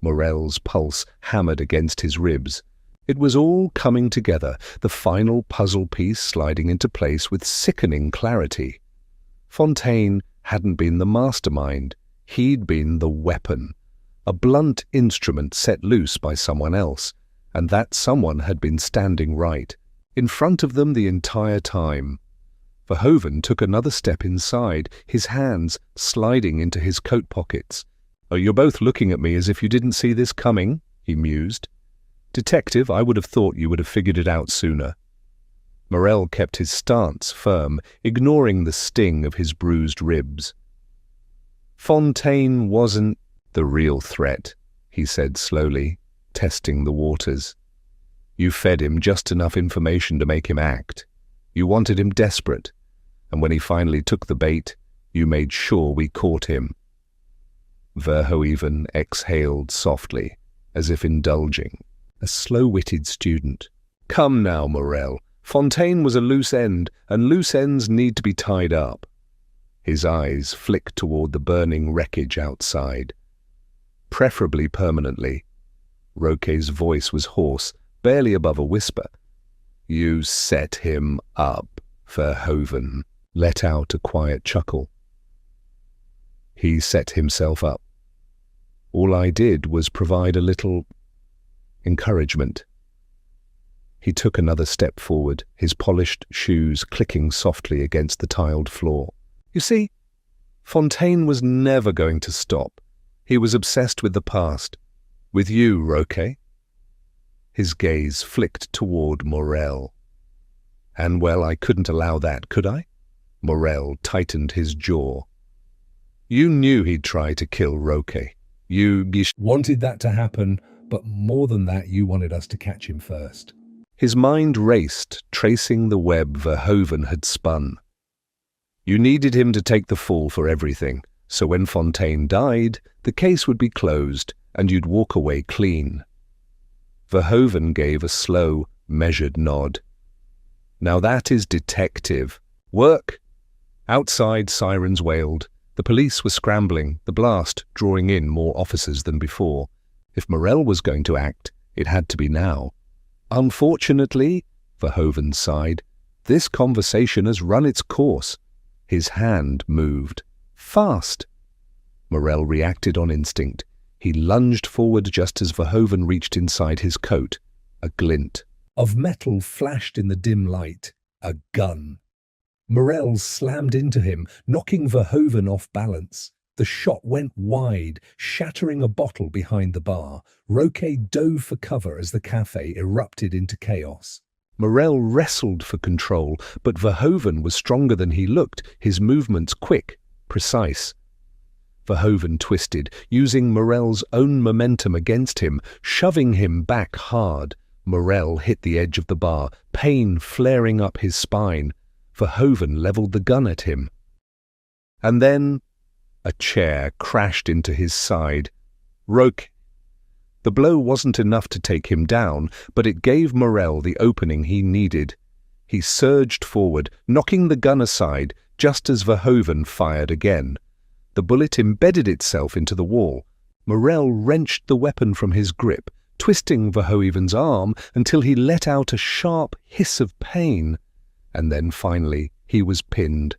Morel's pulse hammered against his ribs. It was all coming together, the final puzzle piece sliding into place with sickening clarity. Fontaine hadn't been the mastermind. He'd been the weapon, a blunt instrument set loose by someone else, and that someone had been standing right, in front of them the entire time. Verhoeven took another step inside, his hands sliding into his coat pockets. "Oh, you're both looking at me as if you didn't see this coming," he mused. "Detective, I would have thought you would have figured it out sooner." Morel kept his stance firm, ignoring the sting of his bruised ribs. "Fontaine wasn't the real threat," he said slowly, testing the waters. "You fed him just enough information to make him act. You wanted him desperate, and when he finally took the bait, you made sure we caught him." Verhoeven exhaled softly, as if indulging. A slow-witted student. "Come now, Morel. Fontaine was a loose end, and loose ends need to be tied up." His eyes flicked toward the burning wreckage outside. "Preferably permanently." Roquet's voice was hoarse, barely above a whisper. "You set him up," Verhoeven let out a quiet chuckle. "He set himself up. All I did was provide a little encouragement." He took another step forward, his polished shoes clicking softly against the tiled floor. "You see, Fontaine was never going to stop. He was obsessed with the past. With you, Roquet." His gaze flicked toward Morel. And well, I couldn't allow that, could I? Morel tightened his jaw. You knew he'd try to kill Roque. You wanted that to happen, but more than that, you wanted us to catch him first. His mind raced, tracing the web Verhoeven had spun. You needed him to take the fall for everything, so when Fontaine died, the case would be closed and you'd walk away clean. Verhoeven gave a slow, measured nod. Now that is detective work. Outside, sirens wailed. The police were scrambling, the blast drawing in more officers than before. If Morel was going to act, it had to be now. Unfortunately, Verhoeven sighed, this conversation has run its course. His hand moved. Fast. Morel reacted on instinct. He lunged forward just as Verhoeven reached inside his coat. A glint of metal flashed in the dim light. A gun. Morel slammed into him, knocking Verhoeven off balance. The shot went wide, shattering a bottle behind the bar. Roque dove for cover as the café erupted into chaos. Morel wrestled for control, but Verhoeven was stronger than he looked, his movements quick, precise. Verhoeven twisted, using Morel's own momentum against him, shoving him back hard. Morel hit the edge of the bar, pain flaring up his spine. Verhoeven leveled the gun at him. And then a chair crashed into his side. Roque. The blow wasn't enough to take him down, but it gave Morel the opening he needed. He surged forward, knocking the gun aside, just as Verhoeven fired again. The bullet embedded itself into the wall. Morel wrenched the weapon from his grip, twisting Verhoeven's arm until he let out a sharp hiss of pain. And then finally he was pinned.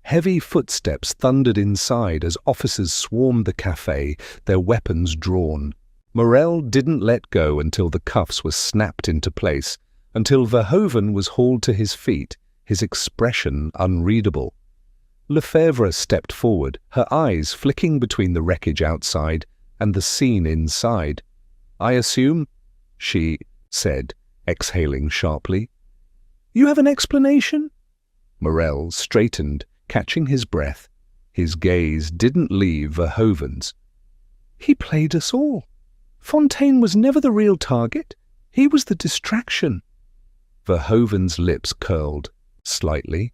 Heavy footsteps thundered inside as officers swarmed the café, their weapons drawn. Morel didn't let go until the cuffs were snapped into place, until Verhoeven was hauled to his feet, his expression unreadable. Lefebvre stepped forward, her eyes flicking between the wreckage outside and the scene inside. "I assume," she said, exhaling sharply. "You have an explanation?" Morel straightened, catching his breath. His gaze didn't leave Verhoeven's. "He played us all. Fontaine was never the real target. He was the distraction." Verhoeven's lips curled, slightly.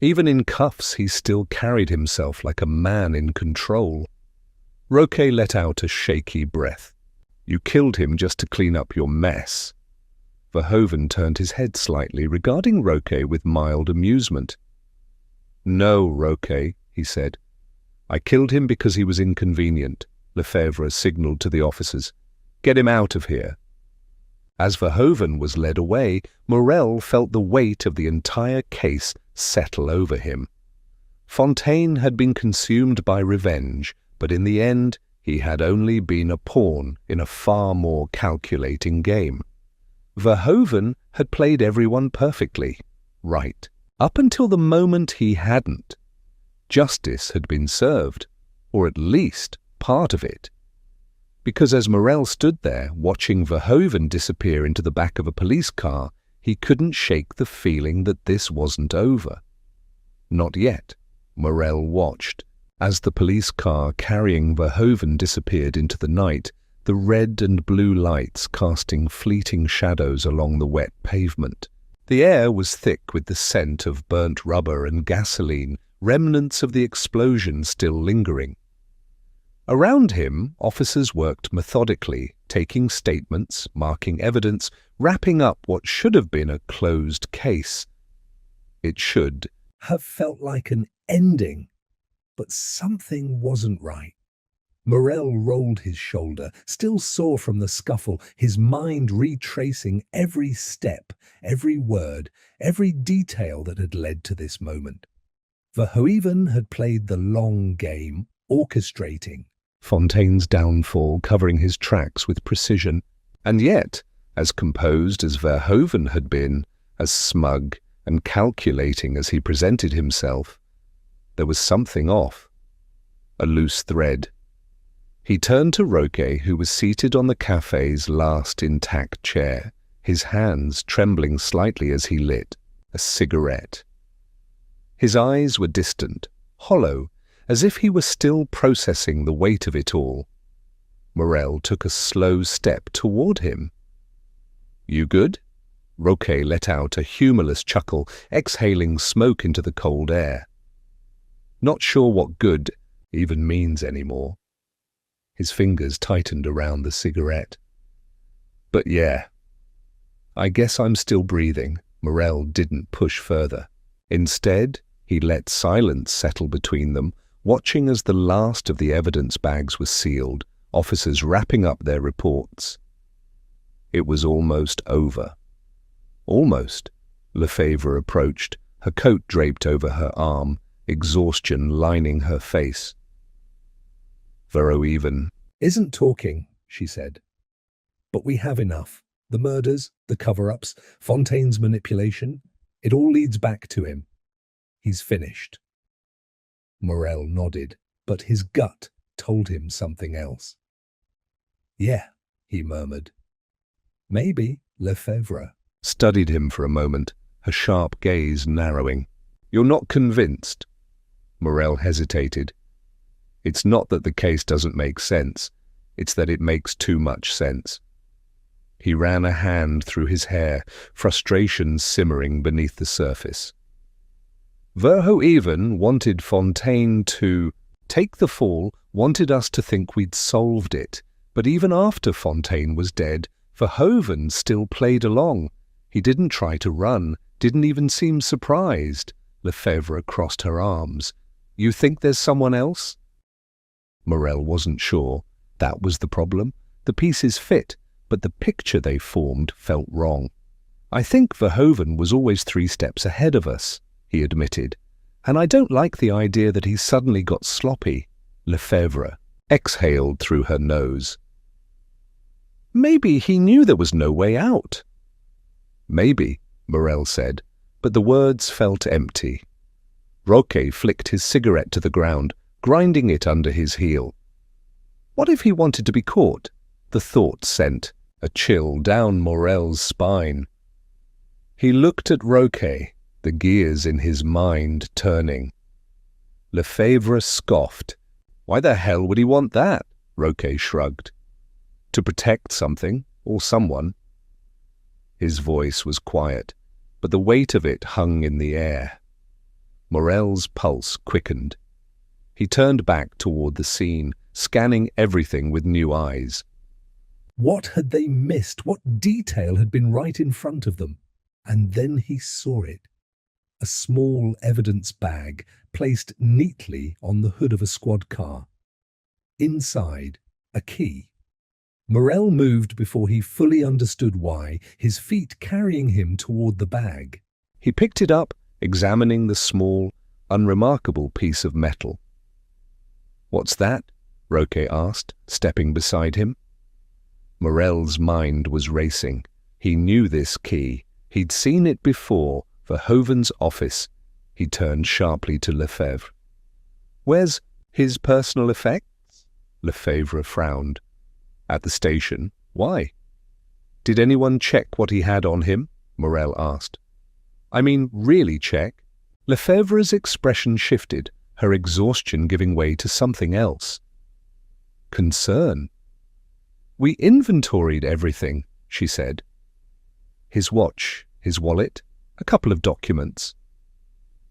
Even in cuffs, he still carried himself like a man in control. Roque let out a shaky breath. "You killed him just to clean up your mess." Verhoeven turned his head slightly, regarding Roque with mild amusement. "No, Roque," he said. "I killed him because he was inconvenient," Lefebvre signaled to the officers. "Get him out of here." As Verhoeven was led away, Morel felt the weight of the entire case settle over him. Fontaine had been consumed by revenge, but in the end he had only been a pawn in a far more calculating game. Verhoeven had played everyone perfectly, right, up until the moment he hadn't. Justice had been served, or at least part of it. Because as Morel stood there, watching Verhoeven disappear into the back of a police car, he couldn't shake the feeling that this wasn't over. Not yet. Morel watched. As the police car carrying Verhoeven disappeared into the night, the red and blue lights casting fleeting shadows along the wet pavement. The air was thick with the scent of burnt rubber and gasoline, remnants of the explosion still lingering. Around him, officers worked methodically, taking statements, marking evidence, wrapping up what should have been a closed case. It should have felt like an ending, but something wasn't right. Morel rolled his shoulder, still sore from the scuffle, his mind retracing every step, every word, every detail that had led to this moment. Verhoeven had played the long game, orchestrating Fontaine's downfall, covering his tracks with precision, and yet, as composed as Verhoeven had been, as smug and calculating as he presented himself, there was something off, a loose thread. He turned to Roque, who was seated on the cafe's last intact chair, his hands trembling slightly as he lit a cigarette. His eyes were distant, hollow, as if he were still processing the weight of it all. Morel took a slow step toward him. "You good?" Roque let out a humorless chuckle, exhaling smoke into the cold air. Not sure what good even means anymore. His fingers tightened around the cigarette. "But yeah, I guess I'm still breathing." Morel didn't push further. Instead, he let silence settle between them, watching as the last of the evidence bags was sealed, officers wrapping up their reports. It was almost over. Almost. Lefebvre approached, her coat draped over her arm, exhaustion lining her face. Poirot even "Isn't talking," she said. "But we have enough. The murders, the cover-ups, Fontaine's manipulation, it all leads back to him. He's finished." Morel nodded, but his gut told him something else. "Yeah," he murmured. "Maybe." Lefebvre studied him for a moment, her sharp gaze narrowing. "You're not convinced?" Morel hesitated. "It's not that the case doesn't make sense. It's that it makes too much sense." He ran a hand through his hair, frustration simmering beneath the surface. Poirot even wanted Fontaine to take the fall, wanted us to think we'd solved it. But even after Fontaine was dead, Verhoeven still played along. He didn't try to run, didn't even seem surprised. Lefebvre crossed her arms. "You think there's someone else?" Morel wasn't sure. That was the problem. The pieces fit, but the picture they formed felt wrong. "I think Verhoeven was always 3 steps ahead of us," he admitted. "And I don't like the idea that he suddenly got sloppy." Lefebvre exhaled through her nose. "Maybe he knew there was no way out." "Maybe," Morel said, but the words felt empty. Roque flicked his cigarette to the ground, grinding it under his heel. What if he wanted to be caught? The thought sent a chill down Morel's spine. He looked at Roque, the gears in his mind turning. Lefebvre scoffed. "Why the hell would he want that?" Roque shrugged. "To protect something, or someone." His voice was quiet, but the weight of it hung in the air. Morel's pulse quickened. He turned back toward the scene, scanning everything with new eyes. What had they missed? What detail had been right in front of them? And then he saw it. A small evidence bag placed neatly on the hood of a squad car. Inside, a key. Morel moved before he fully understood why, his feet carrying him toward the bag. He picked it up, examining the small, unremarkable piece of metal. "What's that?" Roque asked, stepping beside him. Morel's mind was racing. He knew this key. He'd seen it before, Verhoeven's office. He turned sharply to Lefebvre. "Where's his personal effects?" Lefebvre frowned. "At the station. Why?" "Did anyone check what he had on him?" Morel asked. "I mean, really check?" Lefebvre's expression shifted, her exhaustion giving way to something else. Concern. "We inventoried everything," she said. "His watch, his wallet, a couple of documents."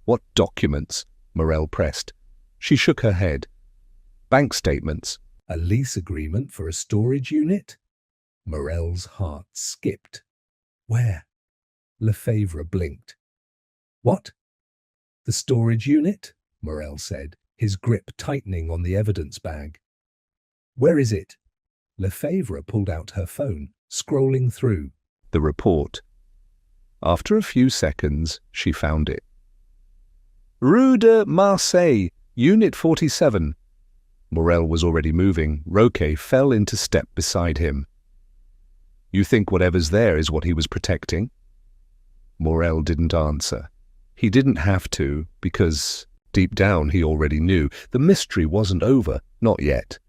"What documents?" Morel pressed. She shook her head. "Bank statements." A lease agreement for a storage unit? Morel's heart skipped. "Where?" Lefebvre blinked. "What?" "The storage unit," Morel said, his grip tightening on the evidence bag. "Where is it?" Lefebvre pulled out her phone, scrolling through. The report. After a few seconds, she found it. "Rue de Marseille, Unit 47. Morel was already moving. Roque fell into step beside him. "You think whatever's there is what he was protecting?" Morel didn't answer. He didn't have to, because, deep down, he already knew. The mystery wasn't over. Not yet.